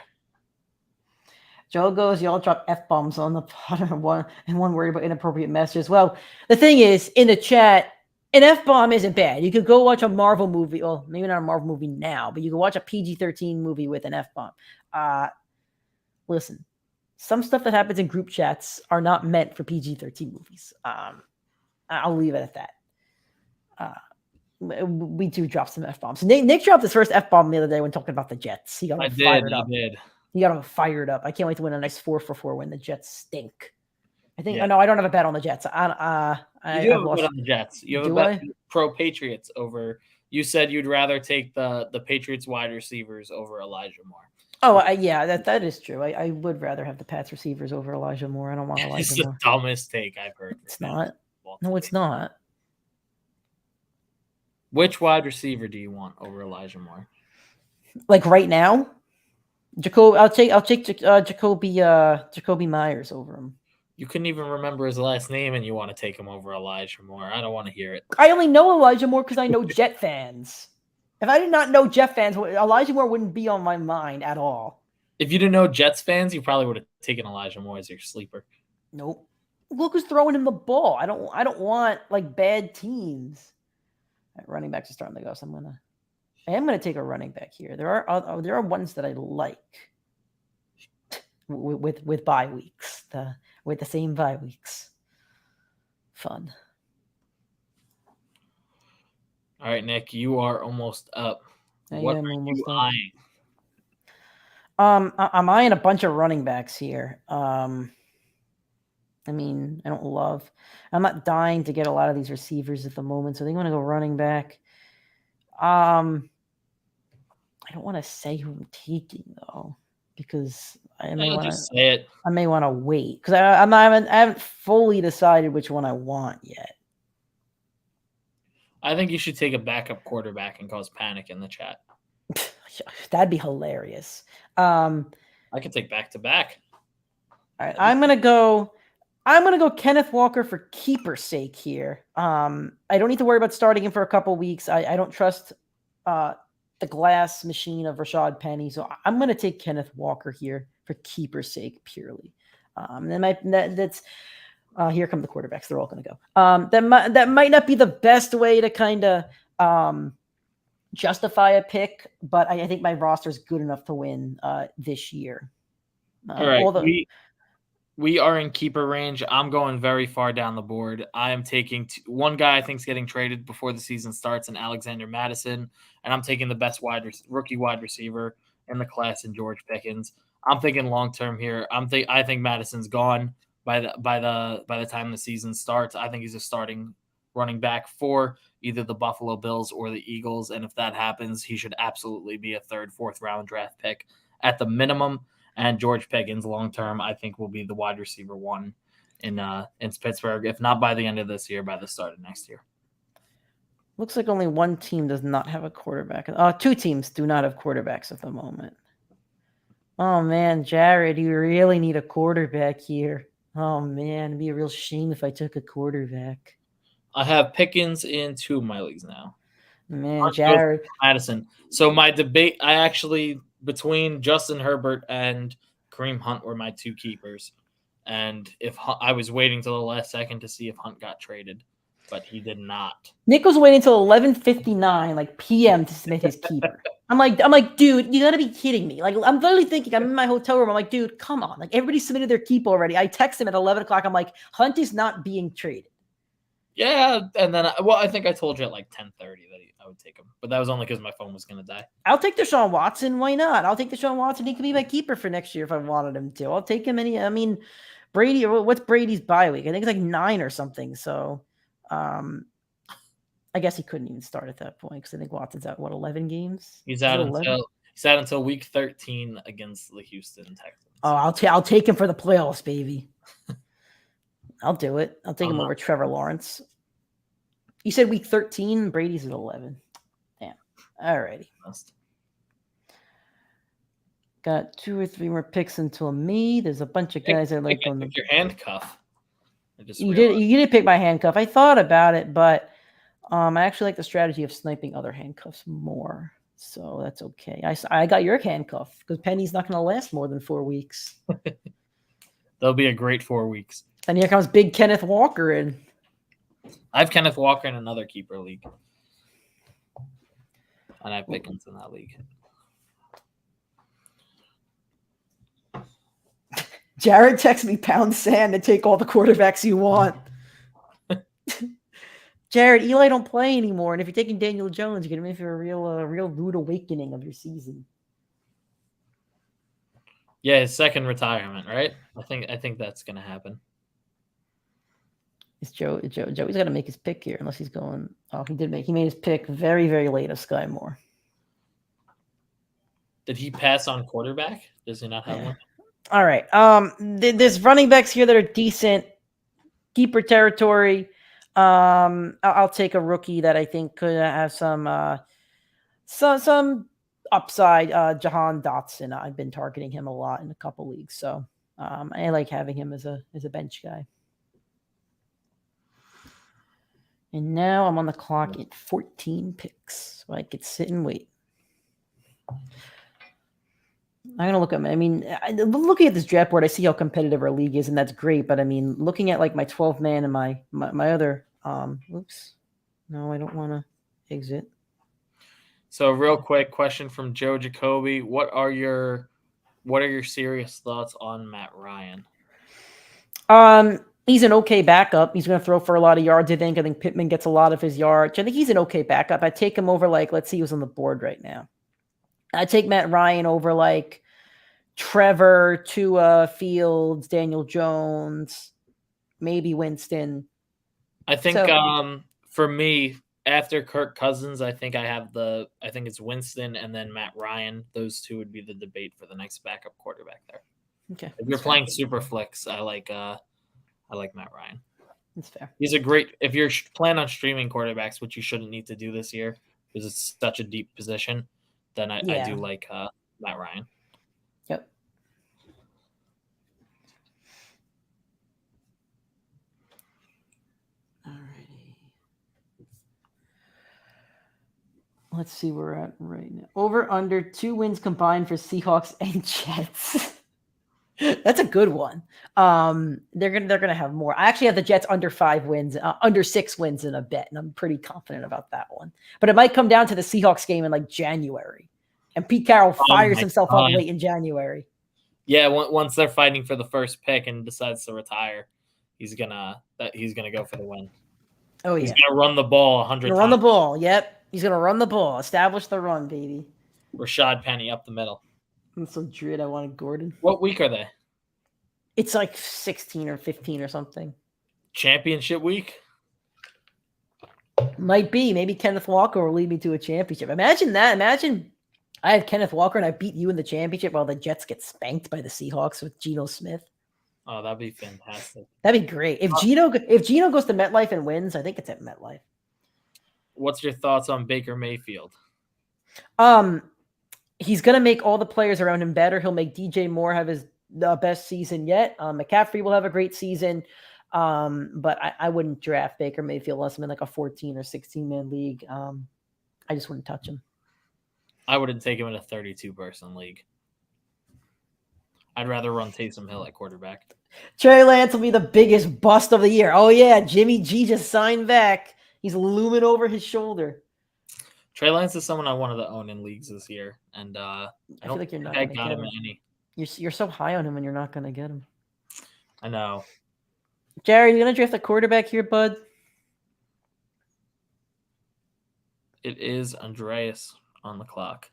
Joe goes, y'all drop F-bombs on the pod and one worry about inappropriate messages. Well, the thing is, in the chat, an F-bomb isn't bad. You could go watch a Marvel movie. Well, maybe not a Marvel movie now, but you could watch a PG-13 movie with an F-bomb. Listen, some stuff that happens in group chats are not meant for PG-13 movies. I'll leave it at that. We do drop some F-bombs. Nick dropped his first F-bomb the other day when talking about the Jets. He got fired up. He got him fired up. I can't wait to win a nice 4-for-4 when the Jets stink. I think I don't have a bet on the Jets. You do have a bet on the Jets. You have a bet pro Patriots over. You said you'd rather take the Patriots wide receivers over Elijah Moore. Oh, yeah, that is true. I would rather have the Pats receivers over Elijah Moore. I don't want Elijah Moore. It's the dumbest take I've heard. It's not. No, it's not. Which wide receiver do you want over Elijah Moore? Like right now, I'll take Jacoby Myers over him. You couldn't even remember his last name, and you want to take him over Elijah Moore. I don't want to hear it. I only know Elijah Moore because I know Jet fans. If I did not know Jet fans, Elijah Moore wouldn't be on my mind at all. If you didn't know Jets fans, you probably would have taken Elijah Moore as your sleeper. Nope. Look who's throwing him the ball. I don't want like bad teams. Right, running backs are starting to go, so I am gonna take a running back here. There are ones that I like with bye weeks. With the same bye weeks. Fun. All right, Nick, you are almost up. What are you eyeing? I'm eyeing a bunch of running backs here. I mean, I'm not dying to get a lot of these receivers at the moment, so they want to go running back. I don't want to say who I'm taking though, because I may want to wait because I haven't fully decided which one I want yet. I think you should take a backup quarterback and cause panic in the chat. That'd be hilarious. I could take back-to-back. All right, I'm gonna go Kenneth Walker for keeper's sake here. I don't need to worry about starting him for a couple weeks. I don't trust the glass machine of Rashad Penny, so I'm gonna take Kenneth Walker here for keeper's sake purely. Here come the quarterbacks. They're all going to go. That might not be the best way to kind of justify a pick, but I think my roster is good enough to win this year. All right. We are in keeper range. I'm going very far down the board. I am taking one guy I think is getting traded before the season starts in Alexander Madison, and I'm taking the best rookie wide receiver in the class in George Pickens. I'm thinking long term here. I think Madison's gone by the time the season starts. I think he's a starting running back for either the Buffalo Bills or the Eagles, and if that happens, he should absolutely be a 3rd, 4th round draft pick at the minimum. And George Pickens, long term, I think will be the wide receiver 1 in Pittsburgh, if not by the end of this year, by the start of next year. Looks like only one team does not have a quarterback. 2 teams do not have quarterbacks at the moment. Oh man, Jared, you really need a quarterback here. Oh man, it'd be a real shame if I took a quarterback. I have Pickens in 2 of my leagues now. Man, Jared. Madison. So my debate, between Justin Herbert and Kareem Hunt were my 2 keepers. And if I was waiting till the last second to see if Hunt got traded, but he did not. Nick was waiting until 11:59 p.m. to submit his keeper. I'm like, dude, you gotta be kidding me. Like, I'm literally thinking, I'm in my hotel room. I'm like, dude, come on. Like, everybody submitted their keeper already. I text him at 11 o'clock. I'm like, Hunt is not being traded. Yeah, and then I think I told you at like 10:30 that I would take him, but that was only because my phone was gonna die. I'll take Deshaun Watson. Why not? I'll take Deshaun Watson. He could be my keeper for next year if I wanted him to. I'll take him. I mean, Brady. What's Brady's bye week? I think it's like 9 or something. So, I guess he couldn't even start at that point because I think Watson's out 11 games. He's out until week 13 against the Houston Texans. Oh, I'll take him for the playoffs, baby. I'll do it. I'll take him over Trevor Lawrence. You said week 13. Brady's at 11. Damn. All righty. Got 2 or 3 more picks until me. There's a bunch of guys I like on the your handcuff. You did pick my handcuff. I thought about it, but I actually like the strategy of sniping other handcuffs more. So that's okay. I got your handcuff because Penny's not going to last more than 4 weeks. That'll be a great 4 weeks. And here comes big Kenneth Walker in. I have Kenneth Walker in another keeper league. And I have Pickens in that league. Jared texts me pound sand to take all the quarterbacks you want. Jared, Eli don't play anymore, and if you're taking Daniel Jones, you're gonna make for a real rude awakening of your season. Yeah, his second retirement, right? I think that's gonna happen. Is Joey's got to make his pick here, unless he's going. Oh, he made his pick very, very late of Sky Moore. Did he pass on quarterback? Does he not have one? All right. There's running backs here that are decent, keeper territory. I'll take a rookie that I think could have some upside. Jahan Dotson. I've been targeting him a lot in a couple leagues, so I like having him as a bench guy. And now I'm on the clock at 14 picks, so I could sit and wait. I'm going to look at looking at this draft board, I see how competitive our league is, and that's great. But I mean, looking at like my 12 man and my other, oops, no, I don't want to exit. So real quick question from Joe Jacoby. What are your serious thoughts on Matt Ryan? He's an okay backup. He's going to throw for a lot of yards. I think Pittman gets a lot of his yards. I think he's an okay backup. I take him over let's see who's on the board right now. I take Matt Ryan over like Trevor, Tua, Fields, Daniel Jones, maybe Winston. I think for me, after Kirk Cousins, I think it's Winston and then Matt Ryan. Those two would be the debate for the next backup quarterback there. Okay. If you're playing super flex, I like Matt Ryan. That's fair. He's a great, if you're planning on streaming quarterbacks, which you shouldn't need to do this year because it's such a deep position, then I do like Matt Ryan. Yep. Alrighty. Let's see where we're at right now. Over under 2 wins combined for Seahawks and Jets. That's a good one. They're gonna have more. I actually have the Jets under 5 wins, under 6 wins in a bet, and I'm pretty confident about that one. But it might come down to the Seahawks game in like January, and Pete Carroll fires himself up late in January. Yeah, once they're fighting for the first pick and decides to retire, he's gonna go for the win. Oh yeah, he's gonna run the ball 100 times. Run the ball. Yep, he's gonna run the ball. Establish the run, baby. Rashad Penny up the middle. I'm so dread. I wanted Gordon. What week are they? It's like 16 or 15 or something. Championship week? Might be. Maybe Kenneth Walker will lead me to a championship. Imagine that. Imagine I have Kenneth Walker and I beat you in the championship while the Jets get spanked by the Seahawks with Geno Smith. Oh, that'd be fantastic. That'd be great. If Geno goes to MetLife and wins, I think it's at MetLife. What's your thoughts on Baker Mayfield? He's going to make all the players around him better. He'll make DJ Moore have his best season yet. McCaffrey will have a great season. But I wouldn't draft Baker Mayfield unless I'm in like a 14 or 16 man league. I just wouldn't touch him. I wouldn't take him in a 32-person league. I'd rather run Taysom Hill at quarterback. Trey Lance will be the biggest bust of the year. Oh yeah, Jimmy G just signed back. He's looming over his shoulder. Trey Lance is someone I wanted to own in leagues this year, and I feel like you're not. I got him in any. You're so high on him, and you're not going to get him. I know. Jerry, you going to draft a quarterback here, bud? It is Andreas on the clock.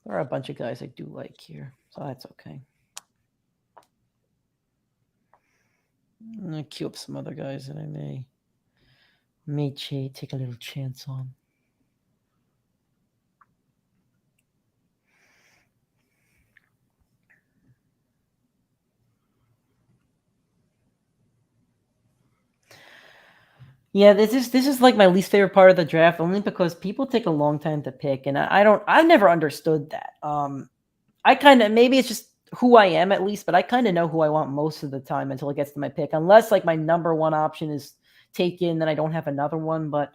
There are a bunch of guys I do like here, so that's okay. I'm going to queue up some other guys that I may take a little chance on. Yeah, this is like my least favorite part of the draft, only because people take a long time to pick, and I've never understood that. I kind of, maybe it's just who I am at least, but I kind of know who I want most of the time until it gets to my pick, unless like my number one option is taken, then I don't have another one. But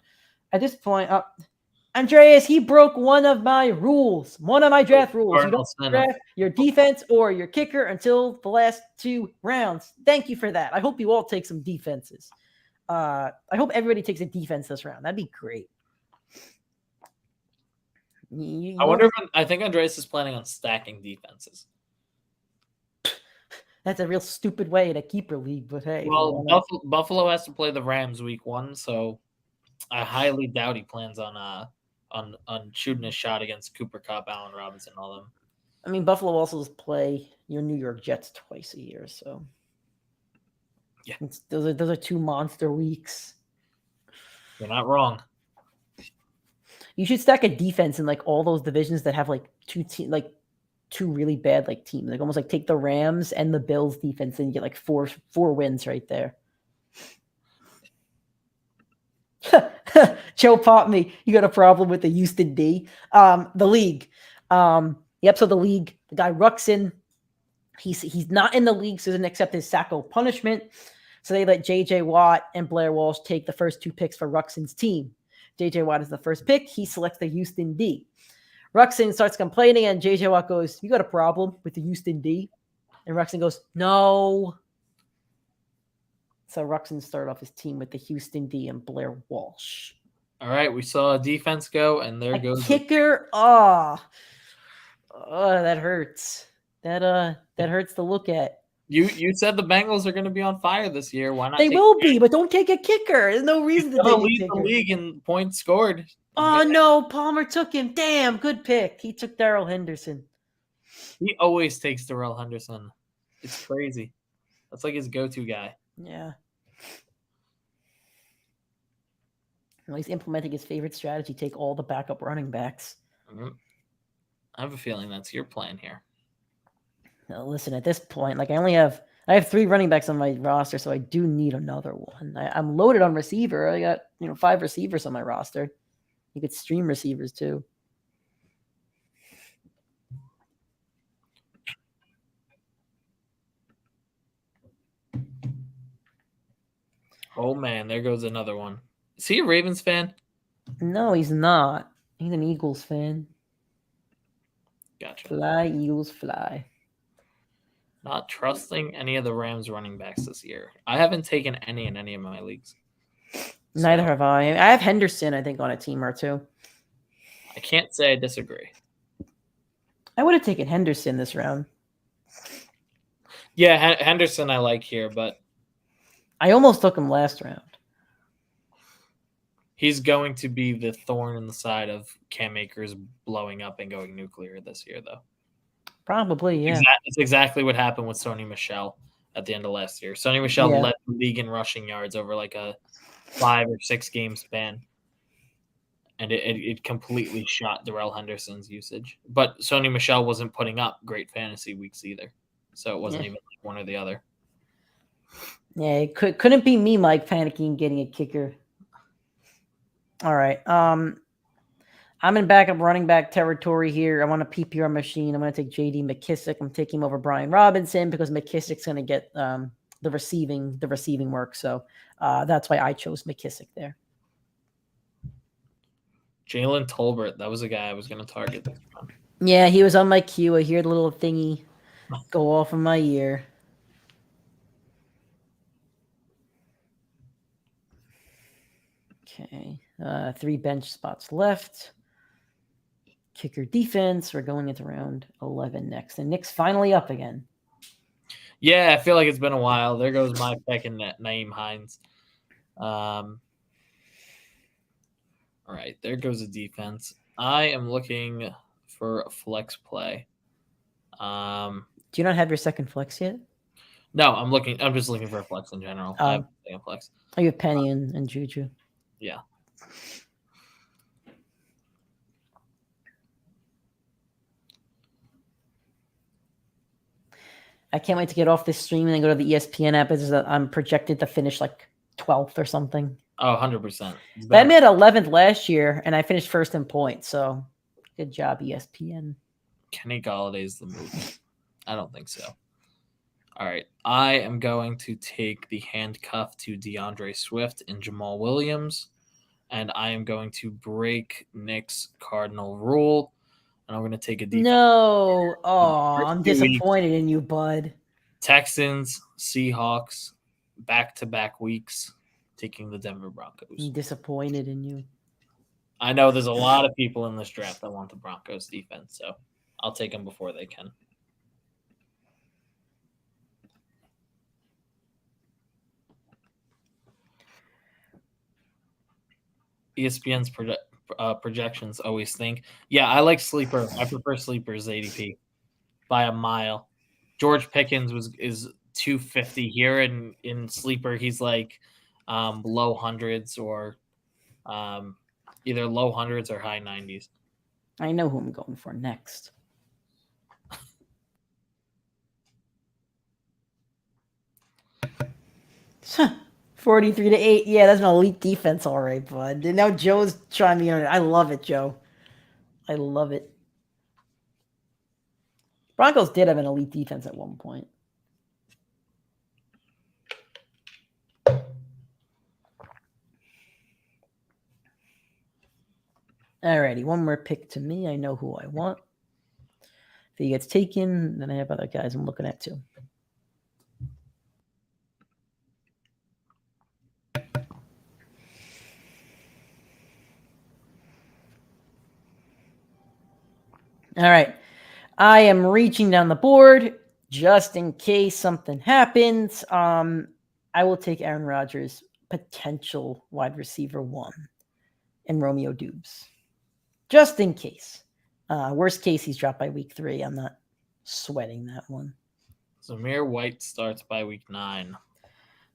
at this point, Andreas, he broke one of my rules, one of my draft rules. You don't draft your defense or your kicker until the last 2 rounds. Thank you for that. I hope you all take some defenses. I hope everybody takes a defense this round. That'd be great. I wonder if I think Andreas is planning on stacking defenses. That's a real stupid way in a keeper league, but hey. Well, Buffalo has to play the Rams week 1, so I highly doubt he plans on shooting a shot against Cooper Kupp, Allen Robinson, all them. I mean, Buffalo also does play your New York Jets twice a year, so. Yeah, those are 2 monster weeks. You're not wrong. You should stack a defense in like all those divisions that have like 2 really bad like teams. Like almost like take the Rams and the Bills defense and you get like four wins right there. Joe popped me. You got a problem with the Houston D. The league. Yep. So the league, the guy Ruxin, he's not in the league, so doesn't accept his Sacco punishment. So they let J.J. Watt and Blair Walsh take the first 2 picks for Ruxin's team. J.J. Watt is the first pick. He selects the Houston D. Ruxin starts complaining, and J.J. Watt goes, "You got a problem with the Houston D?" And Ruxin goes, "No." So Ruxin started off his team with the Houston D and Blair Walsh. All right, we saw a defense go, and there goes kicker. Oh, that hurts. That hurts to look at. You said the Bengals are going to be on fire this year. Why not? They will be, but don't take a kicker. There's no reason to lead the league in points scored. Oh no, Palmer took him. Damn, good pick. He took Darrell Henderson. He always takes Darrell Henderson. It's crazy. That's like his go-to guy. Yeah. Well, he's implementing his favorite strategy: take all the backup running backs. Mm-hmm. I have a feeling that's your plan here. Now, listen, at this point, like I have 3 running backs on my roster, so I do need another one. I'm loaded on receiver. I got 5 receivers on my roster. You could stream receivers too. Oh man, there goes another one. Is he a Ravens fan? No, he's not. He's an Eagles fan. Gotcha. Fly, Eagles, fly. Not trusting any of the Rams running backs this year. I haven't taken any in any of my leagues. Neither have I. I have Henderson, I think, on a team or 2. I can't say I disagree. I would have taken Henderson this round. Yeah, Henderson I like here, but I almost took him last round. He's going to be the thorn in the side of Cam Akers blowing up and going nuclear this year, though. Probably, yeah. It's exactly what happened with Sony Michel at the end of last year. Sony Michel led the league in rushing yards over like a 5 or 6 game span. And it completely shot Darrell Henderson's usage. But Sony Michel wasn't putting up great fantasy weeks either. So it wasn't even like one or the other. Yeah, it couldn't be me, Mike, panicking getting a kicker. All right. I'm in backup running back territory here. I want a PPR machine. I'm going to take J.D. McKissick. I'm taking him over Brian Robinson because McKissick's going to get the receiving work. So that's why I chose McKissick there. Jalen Tolbert, that was a guy I was going to target. Yeah, he was on my queue. I hear the little thingy go off in my ear. Okay, 3 bench spots left. Kicker defense. We're going into round 11 next. And Nick's finally up again. Yeah, I feel like it's been a while. There goes my pick in that Naeem Hines. All right, there goes the defense. I am looking for a flex play. Do you not have your second flex yet? No, I'm just looking for a flex in general. I have a flex. Oh, you have Penny and Juju. Yeah. I can't wait to get off this stream and then go to the ESPN app. I'm projected to finish like 12th or something. Oh, 100%. But I made 11th last year, and I finished first in points. So good job, ESPN. Kenny Galladay's the move. I don't think so. All right. I am going to take the handcuff to DeAndre Swift and Jamal Williams, and I am going to break Nick's cardinal rule, and I'm going to take a defense. No. Oh, I'm disappointed in you, bud. Texans, Seahawks, back-to-back weeks, taking the Denver Broncos. I'm disappointed in you. I know there's a lot of people in this draft that want the Broncos defense, so I'll take them before they can. ESPN's projections always think, yeah, I like sleeper. I prefer sleeper's ADP by a mile. George Pickens is 250 here, and in sleeper he's like low hundreds or either low hundreds or high 90s. I know who I'm going for next. Huh. 43-8. Yeah, that's an elite defense, all right, bud. And now Joe's trying me on it. I love it, Joe. I love it. Broncos did have an elite defense at one point. Alrighty, one more pick to me. I know who I want. If he gets taken, then I have other guys I'm looking at too. All right. I am reaching down the board just in case something happens. I will take Aaron Rodgers, potential wide receiver 1, and Romeo Doubs. Just in case. Worst case, he's dropped by week 3. I'm not sweating that one. Zamir White starts by week 9.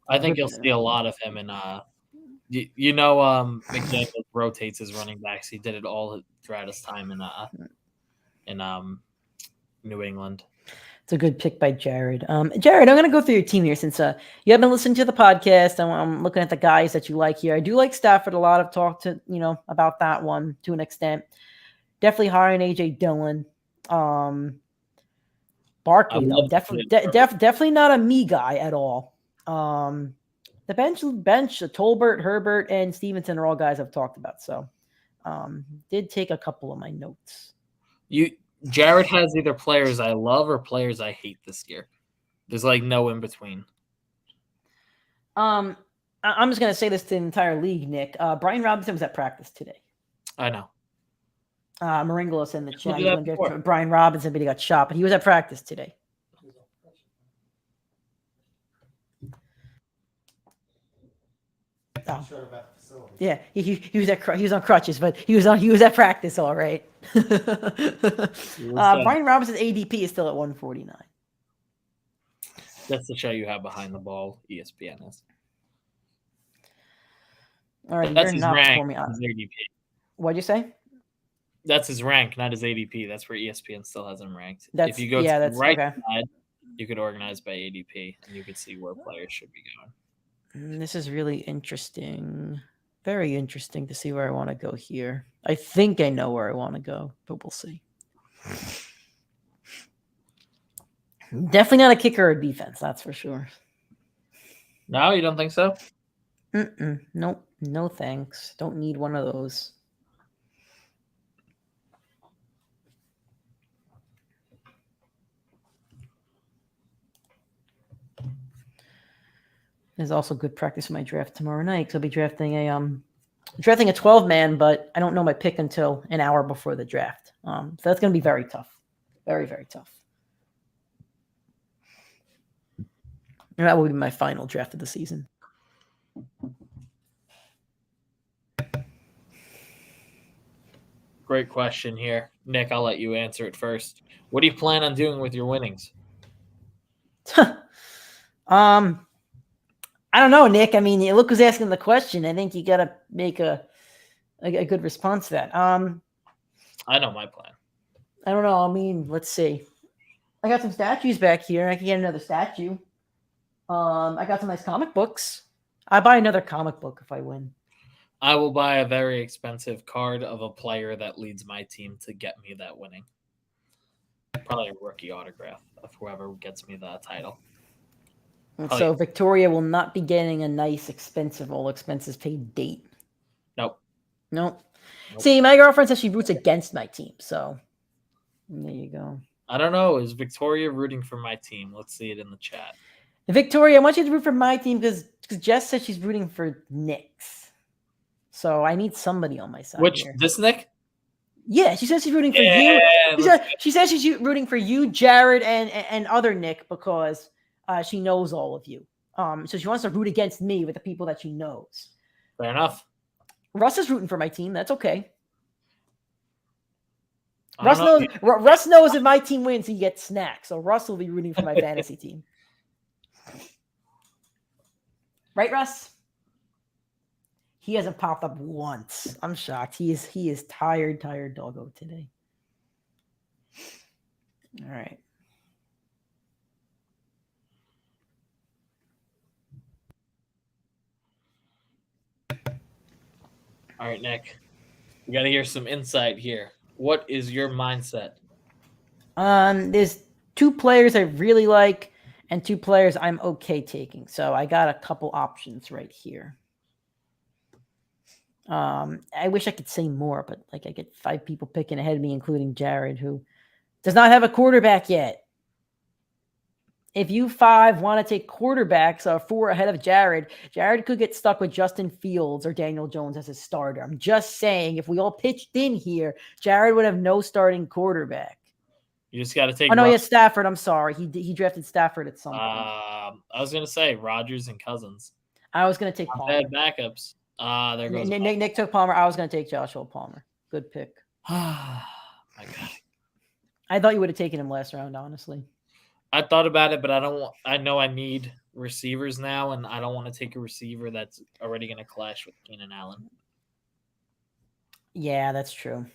I think you'll see a lot of him in McDaniel rotates his running backs. He did it all throughout his time in New England. It's a good pick by Jared. Jared, I'm going to go through your team here since you haven't listened to the podcast. I'm looking at the guys that you like here. I do like Stafford a lot. I've talked to about that one to an extent. Definitely higher in AJ Dillon. Barkley, though, definitely not a me guy at all. The bench, Tolbert, Herbert, and Stevenson are all guys I've talked about. So, did take a couple of my notes. Jared has either players I love or players I hate this year. There's like no in between. I'm just gonna say this to the entire league, Nick. Brian Robinson was at practice today. I know. Maringolos in the chat. Brian Robinson, but he got shot. But he was at practice today. Oh. Yeah, he was on crutches, but he was at practice, all right. Brian Robinson's ADP is still at 149. That's the show you have behind the ball. ESPN is. All right, that's his rank. His ADP. What'd you say? That's his rank, not his ADP. That's where ESPN still has him ranked. If you go to the right side, you could organize by ADP, and you could see where players should be going. This is really interesting. Very interesting to see where I want to go here. I think I know where I want to go, but we'll see. Definitely not a kicker or defense, that's for sure. No, you don't think so? Nope. No thanks. Don't need one of those. There's also good practice for my draft tomorrow night because I'll be drafting a 12-man, but I don't know my pick until an hour before the draft. So that's going to be very tough. Very, very tough. And that will be my final draft of the season. Great question here. Nick, I'll let you answer it first. What do you plan on doing with your winnings? I don't know, Nick. I mean, look who's asking the question. I think you got to make a good response to that. I know my plan. I don't know. I mean, let's see. I got some statues back here. I can get another statue. I got some nice comic books. I buy another comic book if I win. I will buy a very expensive card of a player that leads my team to get me that winning. Probably a rookie autograph of whoever gets me the title. And so Victoria will not be getting a nice, expensive, all expenses paid date. Nope. See, my girlfriend says she roots against my team, so there you go. I don't know. Is Victoria rooting for my team? Let's see it in the chat. Victoria, I want you to root for my team because Jess said she's rooting for Nick's. So I need somebody on my side. Which, here. This Nick? Yeah, she says she's rooting for you. She says she's rooting for you, Jared, and other Nick because she knows all of you. So she wants to root against me with the people that she knows. Fair enough. Russ is rooting for my team. That's okay. Russ knows if my team wins, he gets snacks. So Russ will be rooting for my fantasy team. Right, Russ? He hasn't popped up once. I'm shocked. He is tired doggo today. All right. All right, Nick. We got to hear some insight here. What is your mindset? There's 2 players I really like and 2 players I'm okay taking. So I got a couple options right here. I wish I could say more, but I get 5 people picking ahead of me, including Jared, who does not have a quarterback yet. If you 5 want to take quarterbacks or 4 ahead of Jared could get stuck with Justin Fields or Daniel Jones as his starter. I'm just saying, if we all pitched in here, Jared would have no starting quarterback. You just got to take. Oh no, he has Stafford. I'm sorry, he drafted Stafford at some point. I was gonna say Rodgers and Cousins. I was gonna take Palmer. Bad backups. There goes Nick took Palmer. I was gonna take Joshua Palmer. Good pick. My God. I thought you would have taken him last round, honestly. I thought about it, but I know I need receivers now, and I don't want to take a receiver that's already going to clash with Keenan Allen. Yeah, that's true.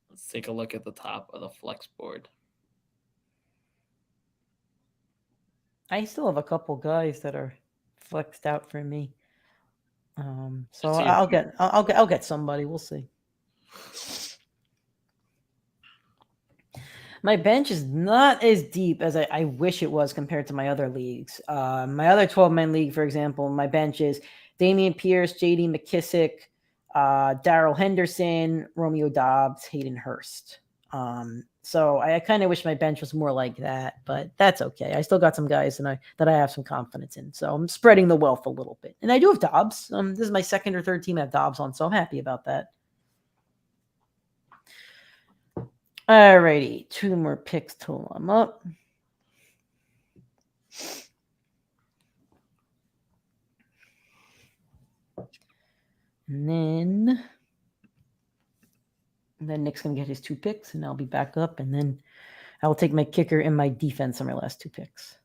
Let's take a look at the top of the flex board. I still have a couple guys that are flexed out for me. So I'll get somebody. We'll see. My bench is not as deep as I wish it was compared to my other leagues. My other 12-man league, for example, my bench is Damien Pierce, J.D. McKissick, Darrell Henderson, Romeo Doubs, Hayden Hurst. So I kind of wish my bench was more like that, but that's okay. I still got some guys that I have some confidence in. So I'm spreading the wealth a little bit. And I do have Dobbs. This is my 2nd or 3rd team I have Dobbs on, so I'm happy about that. All righty. 2 more picks till I'm up. And then Nick's going to get his 2 picks, and I'll be back up. And then I will take my kicker and my defense on my last 2 picks.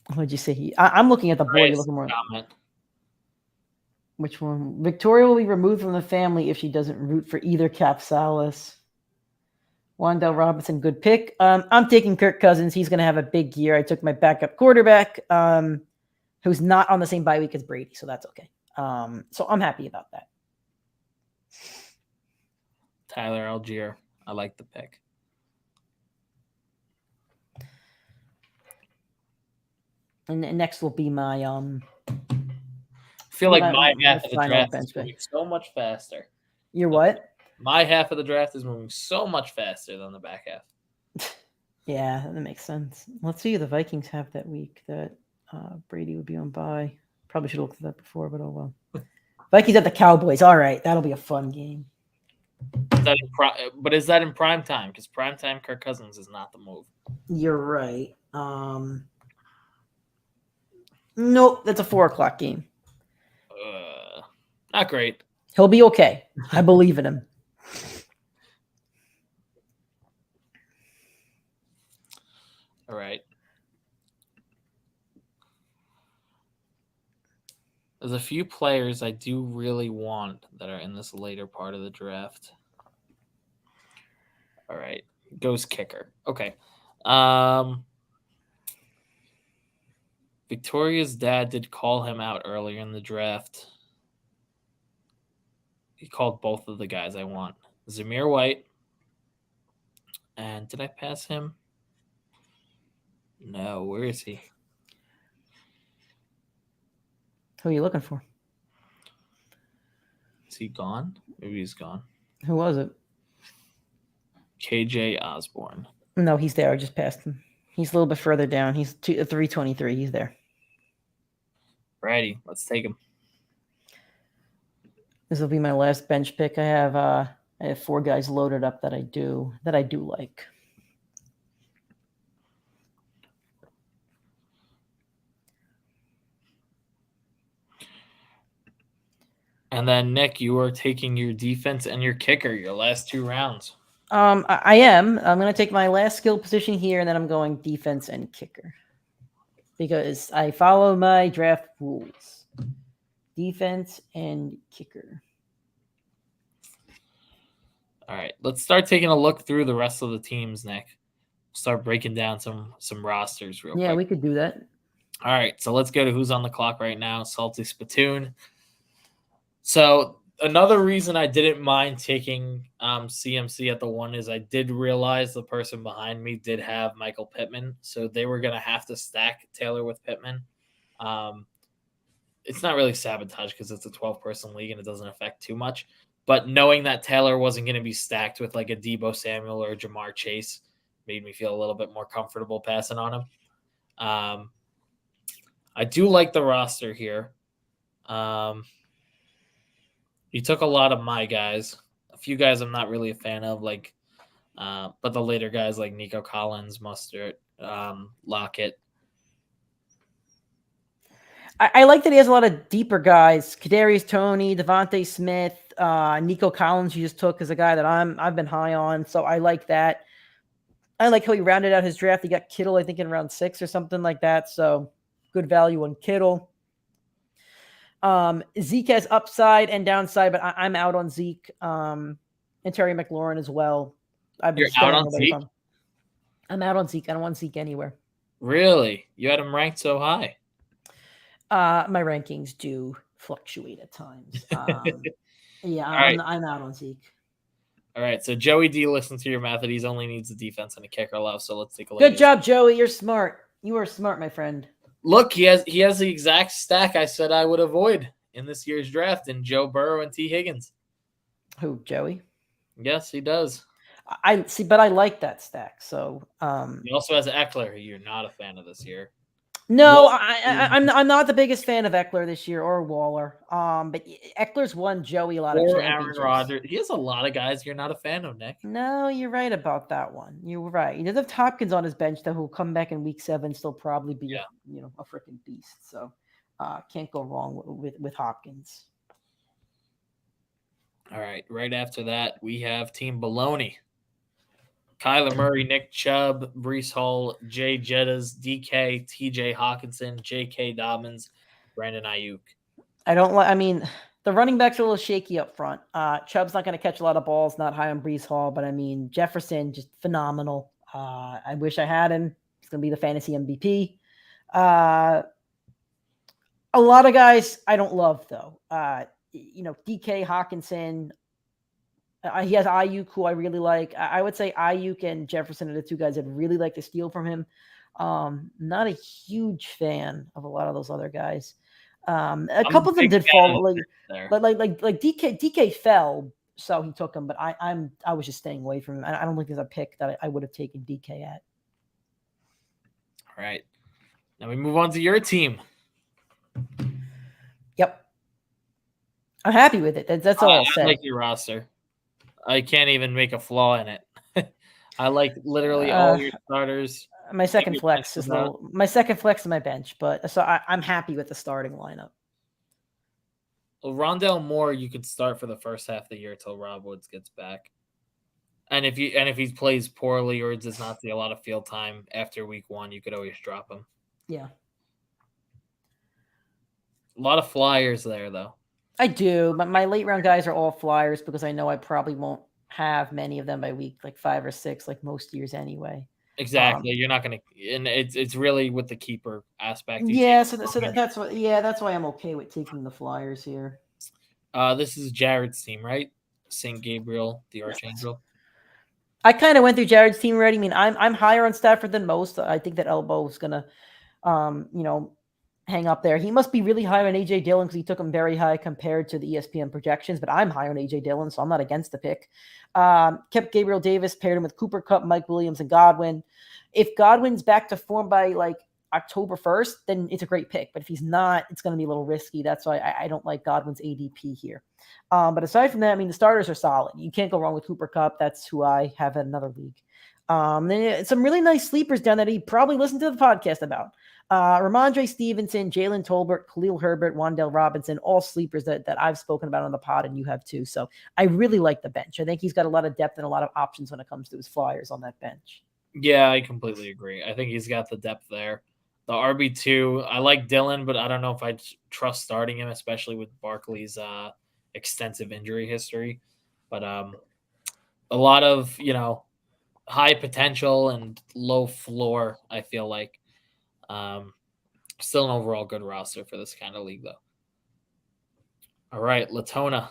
What'd you say? I'm looking at the board. You're looking more. Comment. Which one? Victoria will be removed from the family if she doesn't root for either Capsalis. Wandell Robinson, good pick. I'm taking Kirk Cousins. He's going to have a big year. I took my backup quarterback, who's not on the same bye week as Brady, so that's okay. So I'm happy about that. Tyler Algier. I like the pick. And next will be my I feel like my half of the draft is moving so much faster. Your what? My half of the draft is moving so much faster than the back half. Yeah, that makes sense. Let's see who the Vikings have that week that Brady would be on bye. Probably should have looked at that before, but oh well. Vikings at the Cowboys. All right, that'll be a fun game. But is that in prime time? Because prime time Kirk Cousins is not the move. You're right. Nope, that's a 4:00 game. Not great. He'll be okay. I believe in him. All right. There's a few players I do really want that are in this later part of the draft. All right. Goes kicker. Okay. Victoria's dad did call him out earlier in the draft. He called both of the guys I want. Zamir White. And did I pass him? No. Where is he? Who are you looking for? Is he gone? Maybe he's gone. Who was it? KJ Osborne. No, he's there. I just passed him. He's a little bit further down. He's 323. He's there. Righty, let's take him. This will be my last bench pick. I have 4 guys loaded up that I do like. And then Nick, you are taking your defense and your kicker, your last 2 rounds. I am. I'm going to take my last skill position here, and then I'm going defense and kicker because I follow my draft rules. Defense and kicker. All right, let's start taking a look through the rest of the teams, Nick. Start breaking down some rosters real quick. Yeah, we could do that. All right, so let's go to who's on the clock right now. Salty Spittoon. So another reason I didn't mind taking CMC at the 1 is I did realize the person behind me did have Michael Pittman, so they were going to have to stack Taylor with Pittman. It's not really sabotage because it's a 12-person league and it doesn't affect too much. But knowing that Taylor wasn't going to be stacked with like a Deebo Samuel or a Jamar Chase made me feel a little bit more comfortable passing on him. I do like the roster here. He took a lot of my guys. A few guys I'm not really a fan of, but the later guys like Nico Collins, Mustard, Lockett. I like that he has a lot of deeper guys. Kadarius Toney, Devontae Smith, Nico Collins. You just took as a guy that I've been high on, so I like that. I like how he rounded out his draft. He got Kittle, I think, in round 6 or something like that. So good value on Kittle. Zeke has upside and downside, but I'm out on Zeke. And Terry McLaurin as well. You're out on Zeke? I'm out on Zeke. I don't want Zeke anywhere. Really? You had him ranked so high? My rankings do fluctuate at times. Yeah, right. I'm out on Zeke. All right, so Joey D listened to your method. He only needs a defense and a kicker left, so let's take a look. Good job, Joey. You're smart. You are smart, my friend. Look, he has the exact stack I said I would avoid in this year's draft in Joe Burrow and T. Higgins. Who, Joey? Yes, he does. I see, but I like that stack. So he also has Eckler, who you're not a fan of this year. No, I'm not the biggest fan of Eckler this year or Waller. But Eckler's won Joey a lot of championships. Aaron Rodgers. He has a lot of guys you're not a fan of, Nick. No, you're right about that one. You're right. He does have Hopkins on his bench, though, who'll come back in week 7, still probably be a freaking beast. So can't go wrong with Hopkins. All right. Right after that, we have Team Baloney. Kyler Murray, Nick Chubb, Breece Hall, Jay Jettas, DK, TJ Hawkinson, J.K. Dobbins, Brandon Ayuk. The running backs are a little shaky up front. Chubb's not going to catch a lot of balls, not high on Breece Hall, but Jefferson, just phenomenal. I wish I had him. He's going to be the fantasy MVP. A lot of guys I don't love, though. DK, Hawkinson. He has Ayuk, who I really like. I would say Ayuk and Jefferson are the 2 guys I'd really like to steal from him. Not a huge fan of a lot of those other guys. A couple of them did fall, like DK fell, so he took him. But I was just staying away from him. I don't think there's a pick that I would have taken DK at. All right, now we move on to your team. Yep. I'm happy with it. That's all I'll say. I like your roster. I can't even make a flaw in it. I like literally all your starters. My second flex is my second flex is my bench, but so I'm happy with the starting lineup. Well, Rondale Moore, you could start for the first half of the year till Rob Woods gets back. And if he plays poorly or does not see a lot of field time after week 1, you could always drop him. Yeah. A lot of flyers there, though. I do, but my late round guys are all flyers because I know I probably won't have many of them by week like 5 or 6, like most years anyway. Exactly. You're not going to, and it's really with the keeper aspect. Yeah, that's why I'm okay with taking the flyers here. This is Jared's team, right? St. Gabriel, the Archangel. I kind of went through Jared's team already. I mean, I'm higher on Stafford than most. I think that Elbow is gonna, hang up there. He must be really high on AJ Dillon because he took him very high compared to the ESPN projections. But I'm high on AJ Dillon, so I'm not against the pick. Kept Gabriel Davis, paired him with Cooper Kupp, Mike Williams, and Godwin. If Godwin's back to form by like October 1st, then it's a great pick. But if he's not, it's going to be a little risky. That's why I don't like Godwin's ADP here. But aside from that, I mean, the starters are solid. You can't go wrong with Cooper Kupp. That's who I have in another league. Then some really nice sleepers down that he probably listened to the podcast about. Ramondre Stevenson, Jalen Tolbert, Khalil Herbert, Wan'Dale Robinson, all sleepers that I've spoken about on the pod, and you have too. So I really like the bench. I think he's got a lot of depth and a lot of options when it comes to his flyers on that bench. Yeah, I completely agree. I think he's got the depth there. The RB2, I like Dillon, but I don't know if I'd trust starting him, especially with Barkley's extensive injury history. But a lot of, high potential and low floor, I feel like. Still an overall good roster for this kind of league, though. All right, Latona.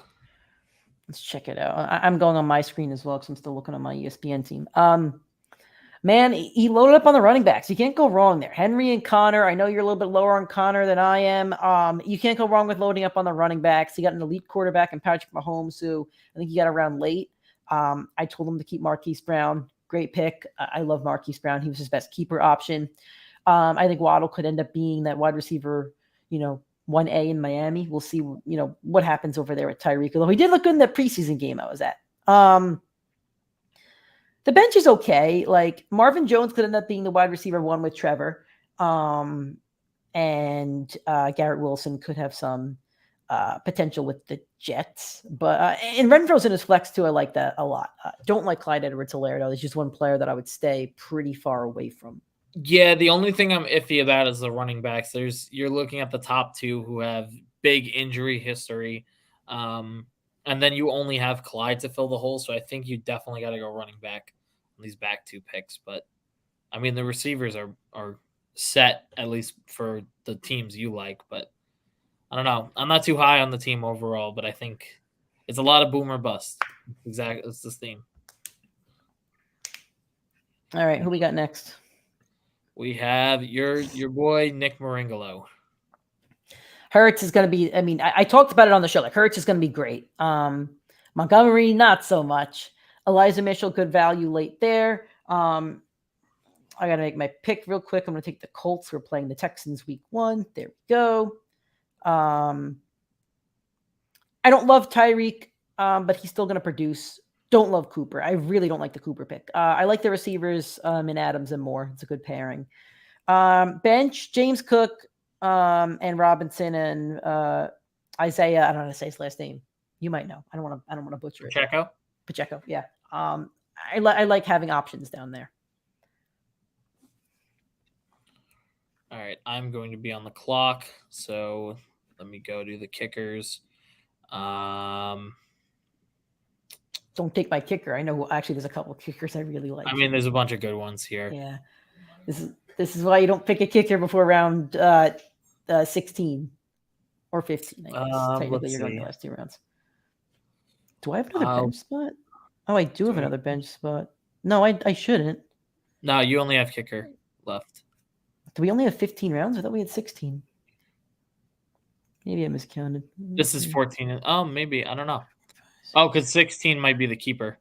Let's check it out. I'm going on my screen as well because I'm still looking at my ESPN team. Man, he loaded up on the running backs. You can't go wrong there. Henry and Connor. I know you're a little bit lower on Connor than I am. You can't go wrong with loading up on the running backs. He got an elite quarterback in Patrick Mahomes, who I think he got around late. I told him to keep Marquise Brown. Great pick. I love Marquise Brown. He was his best keeper option. I think Waddle could end up being that wide receiver, 1A in Miami. We'll see, what happens over there with Tyreek. Although he did look good in that preseason game I was at. The bench is okay. Like Marvin Jones could end up being the wide receiver 1 with Trevor. And Garrett Wilson could have some potential with the Jets. But and Renfro's in his flex too. I like that a lot. Don't like Clyde Edwards-Helaire though. There's just one player that I would stay pretty far away from. Yeah, the only thing I'm iffy about is the running backs. You're looking at the top 2 who have big injury history. And then you only have Clyde to fill the hole. So I think you definitely got to go running back on these back 2 picks. But I mean, the receivers are set, at least for the teams you like. But I don't know. I'm not too high on the team overall, but I think it's a lot of boom or bust. Exactly. It's this theme. All right. Who we got next? We have your boy, Nick Maringolo. Hurts is going to be, I talked about it on the show. Like Hurts is going to be great. Montgomery, not so much. Elijah Mitchell, good value late there. I got to make my pick real quick. I'm going to take the Colts. We're playing the Texans week 1. There we go. I don't love Tyreek, but he's still going to produce. Don't love Cooper. I really don't like the Cooper pick. I like the receivers in Adams and Moore. It's a good pairing. Bench, James Cook, and Robinson and Isaiah. I don't know how to say his last name. You might know. I don't want to butcher it. Pacheco. Yeah. I like having options down there. All right, I'm going to be on the clock, so let me go do the kickers. Don't take my kicker. I know. Actually, there's a couple of kickers I really like. I mean, there's a bunch of good ones here. Yeah. This is why you don't pick a kicker before round 16 or 15. I guess. Technically, you're going the last 2 rounds. Do I have another bench spot? Oh, I do have another bench spot. No, I shouldn't. No, you only have kicker left. Do we only have 15 rounds? I thought we had 16. Maybe I miscounted. This is 14. Oh, maybe. I don't know. Oh, because 16 might be the keeper.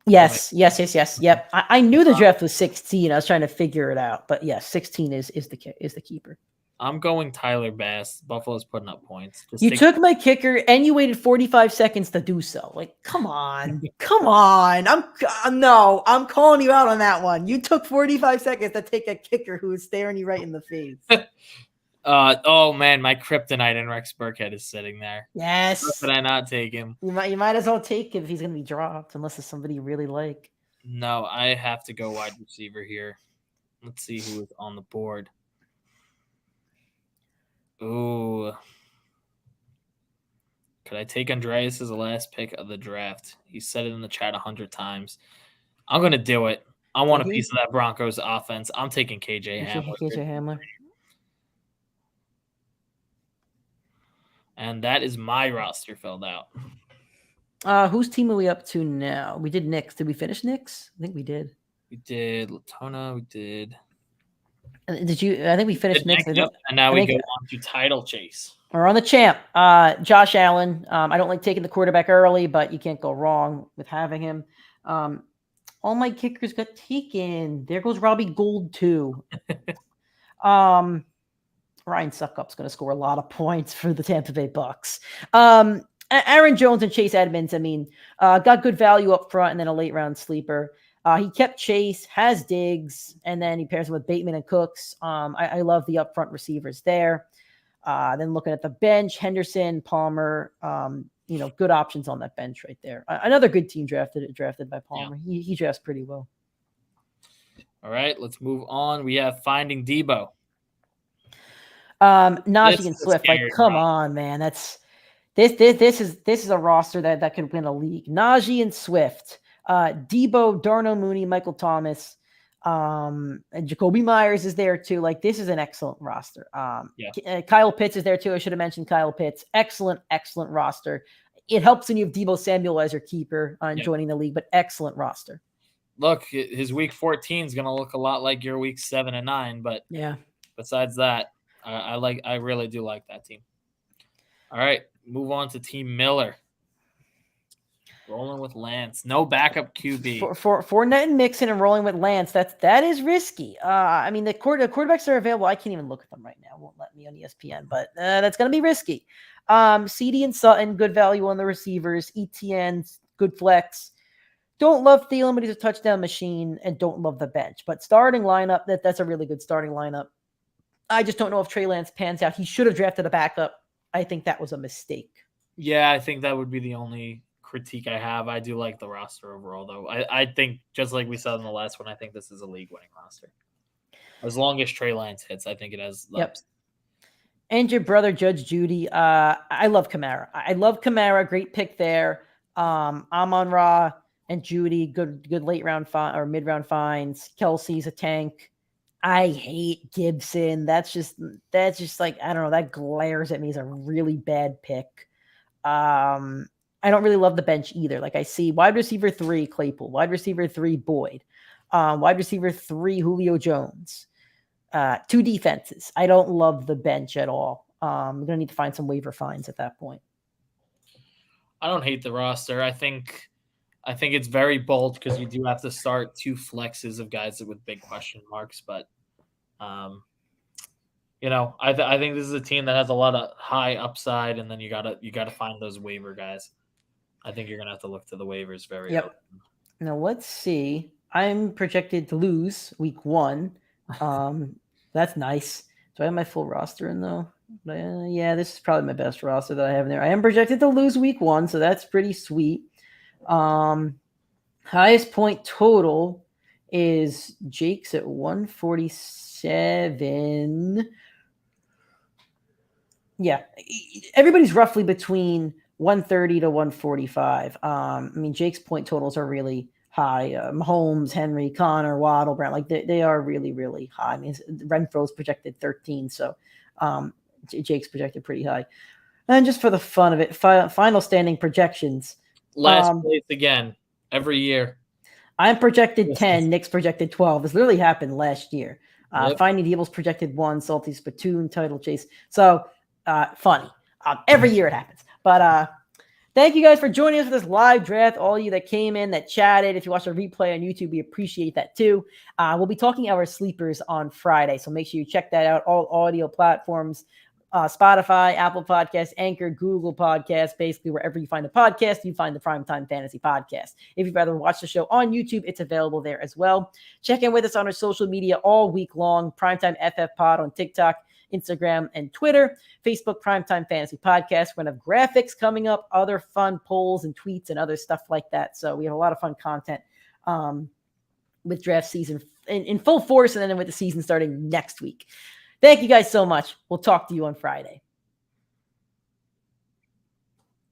Yes. Yep. I knew the draft was 16. I was trying to figure it out, but yes, 16 is the keeper. I'm going Tyler Bass. Buffalo's putting up points. You took my kicker and you waited 45 seconds to do so. Like, come on. Come on. I'm calling you out on that one. You took 45 seconds to take a kicker who was staring you right in the face. Oh man, my kryptonite in Rex Burkhead is sitting there. Yes. How could I not take him? You might as well take him if he's going to be dropped, unless it's somebody you really like. No, I have to go wide receiver here. Let's see who is on the board. Ooh. Could I take Andreas as the last pick of the draft? He said it in the chat 100 times. I'm going to do it. I want a piece of that Broncos offense. I'm taking KJ Hamler. KJ Hamler. And that is my roster filled out. Whose team are we up to now? We did Knicks. Did we finish Knicks? I think we did. We did Latona. We did. Did you? I think we finished Knicks. Yep. And now we go on to title chase. We're on the champ. Josh Allen. I don't like taking the quarterback early, but you can't go wrong with having him. All my kickers got taken. There goes Robbie Gould too. Ryan Succop's going to score a lot of points for the Tampa Bay Bucks. Aaron Jones and Chase Edmonds, got good value up front and then a late round sleeper. He kept Chase, has Diggs, and then he pairs him with Bateman and Cooks. I love the upfront receivers there. Then looking at the bench, Henderson, Palmer, good options on that bench right there. Another good team drafted by Palmer. Yeah. He drafts pretty well. All right, let's move on. We have Finding Debo. Najee and Swift. Like, come on, man. This is a roster that could win a league. Najee and Swift, Debo, Darnell Mooney, Michael Thomas, and Jacoby Myers is there too. Like, this is an excellent roster. Kyle Pitts is there too. I should have mentioned Kyle Pitts. Excellent roster. It helps when you have Debo Samuel as your keeper joining the league, but excellent roster. Look, his week 14 is going to look a lot like your week 7 and 9, but besides that, I really do like that team. All right, move on to Team Miller. Rolling with Lance. No backup QB. For Fournette and Mixon and rolling with Lance, that is risky. The quarterbacks are available. I can't even look at them right now. Won't let me on ESPN, but that's going to be risky. CD and Sutton, good value on the receivers. ETN, good flex. Don't love Thielen, but he's a touchdown machine, and don't love the bench. But starting lineup, that's a really good starting lineup. I just don't know if Trey Lance pans out. He should have drafted a backup. I think that was a mistake. Yeah, I think that would be the only critique I have. I do like the roster overall, though. I think, just like we said in the last one, I think this is a league-winning roster. As long as Trey Lance hits, I think it has. Yep. And your brother, Judge Judy. I love Kamara. Great pick there. Amon-Ra and Judy, good late round or mid round finds. Kelsey's a tank. I hate Gibson. That's just like, I don't know. That glares at me as a really bad pick. I don't really love the bench either. Like, I see wide receiver 3, Claypool, wide receiver 3, Boyd, wide receiver 3, Julio Jones, 2 defenses. I don't love the bench at all. I'm going to need to find some waiver finds at that point. I don't hate the roster. I think it's very bold because you do have to start 2 flexes of guys with big question marks. But, I think this is a team that has a lot of high upside, and then you gotta find those waiver guys. I think you're gonna have to look to the waivers very often. Now let's see. I'm projected to lose week 1. That's nice. Do I have my full roster in though? This is probably my best roster that I have in there. I am projected to lose week 1, so that's pretty sweet. Highest point total is Jake's at 147. Yeah, everybody's roughly between 130 to 145. Jake's point totals are really high. Mahomes, Henry, Connor, Waddle, Brown, like they are really, really high. Renfro's projected 13, so Jake's projected pretty high. And just for the fun of it, final standing projections. Last place again every year. I'm projected 10. Nick's projected 12. This literally happened last year. Finding Devil's projected 1. Salty Spittoon, title chase. So funny. Every year it happens. But Thank you guys for joining us for this live draft. All of you that came in, that chatted. If you watch a replay on YouTube, we appreciate that too. We'll be talking our sleepers on Friday, so make sure you check that out. All audio platforms, Spotify, Apple Podcasts, Anchor, Google Podcasts, basically wherever you find a podcast, you find the Primetime Fantasy Podcast. If you'd rather watch the show on YouTube, it's available there as well. Check in with us on our social media all week long. PrimetimeFFPod on TikTok, Instagram, and Twitter. Facebook, Primetime Fantasy Podcast. We're going to have graphics coming up, other fun polls and tweets and other stuff like that. So we have a lot of fun content with draft season in full force, and then with the season starting next week. Thank you guys so much. We'll talk to you on Friday.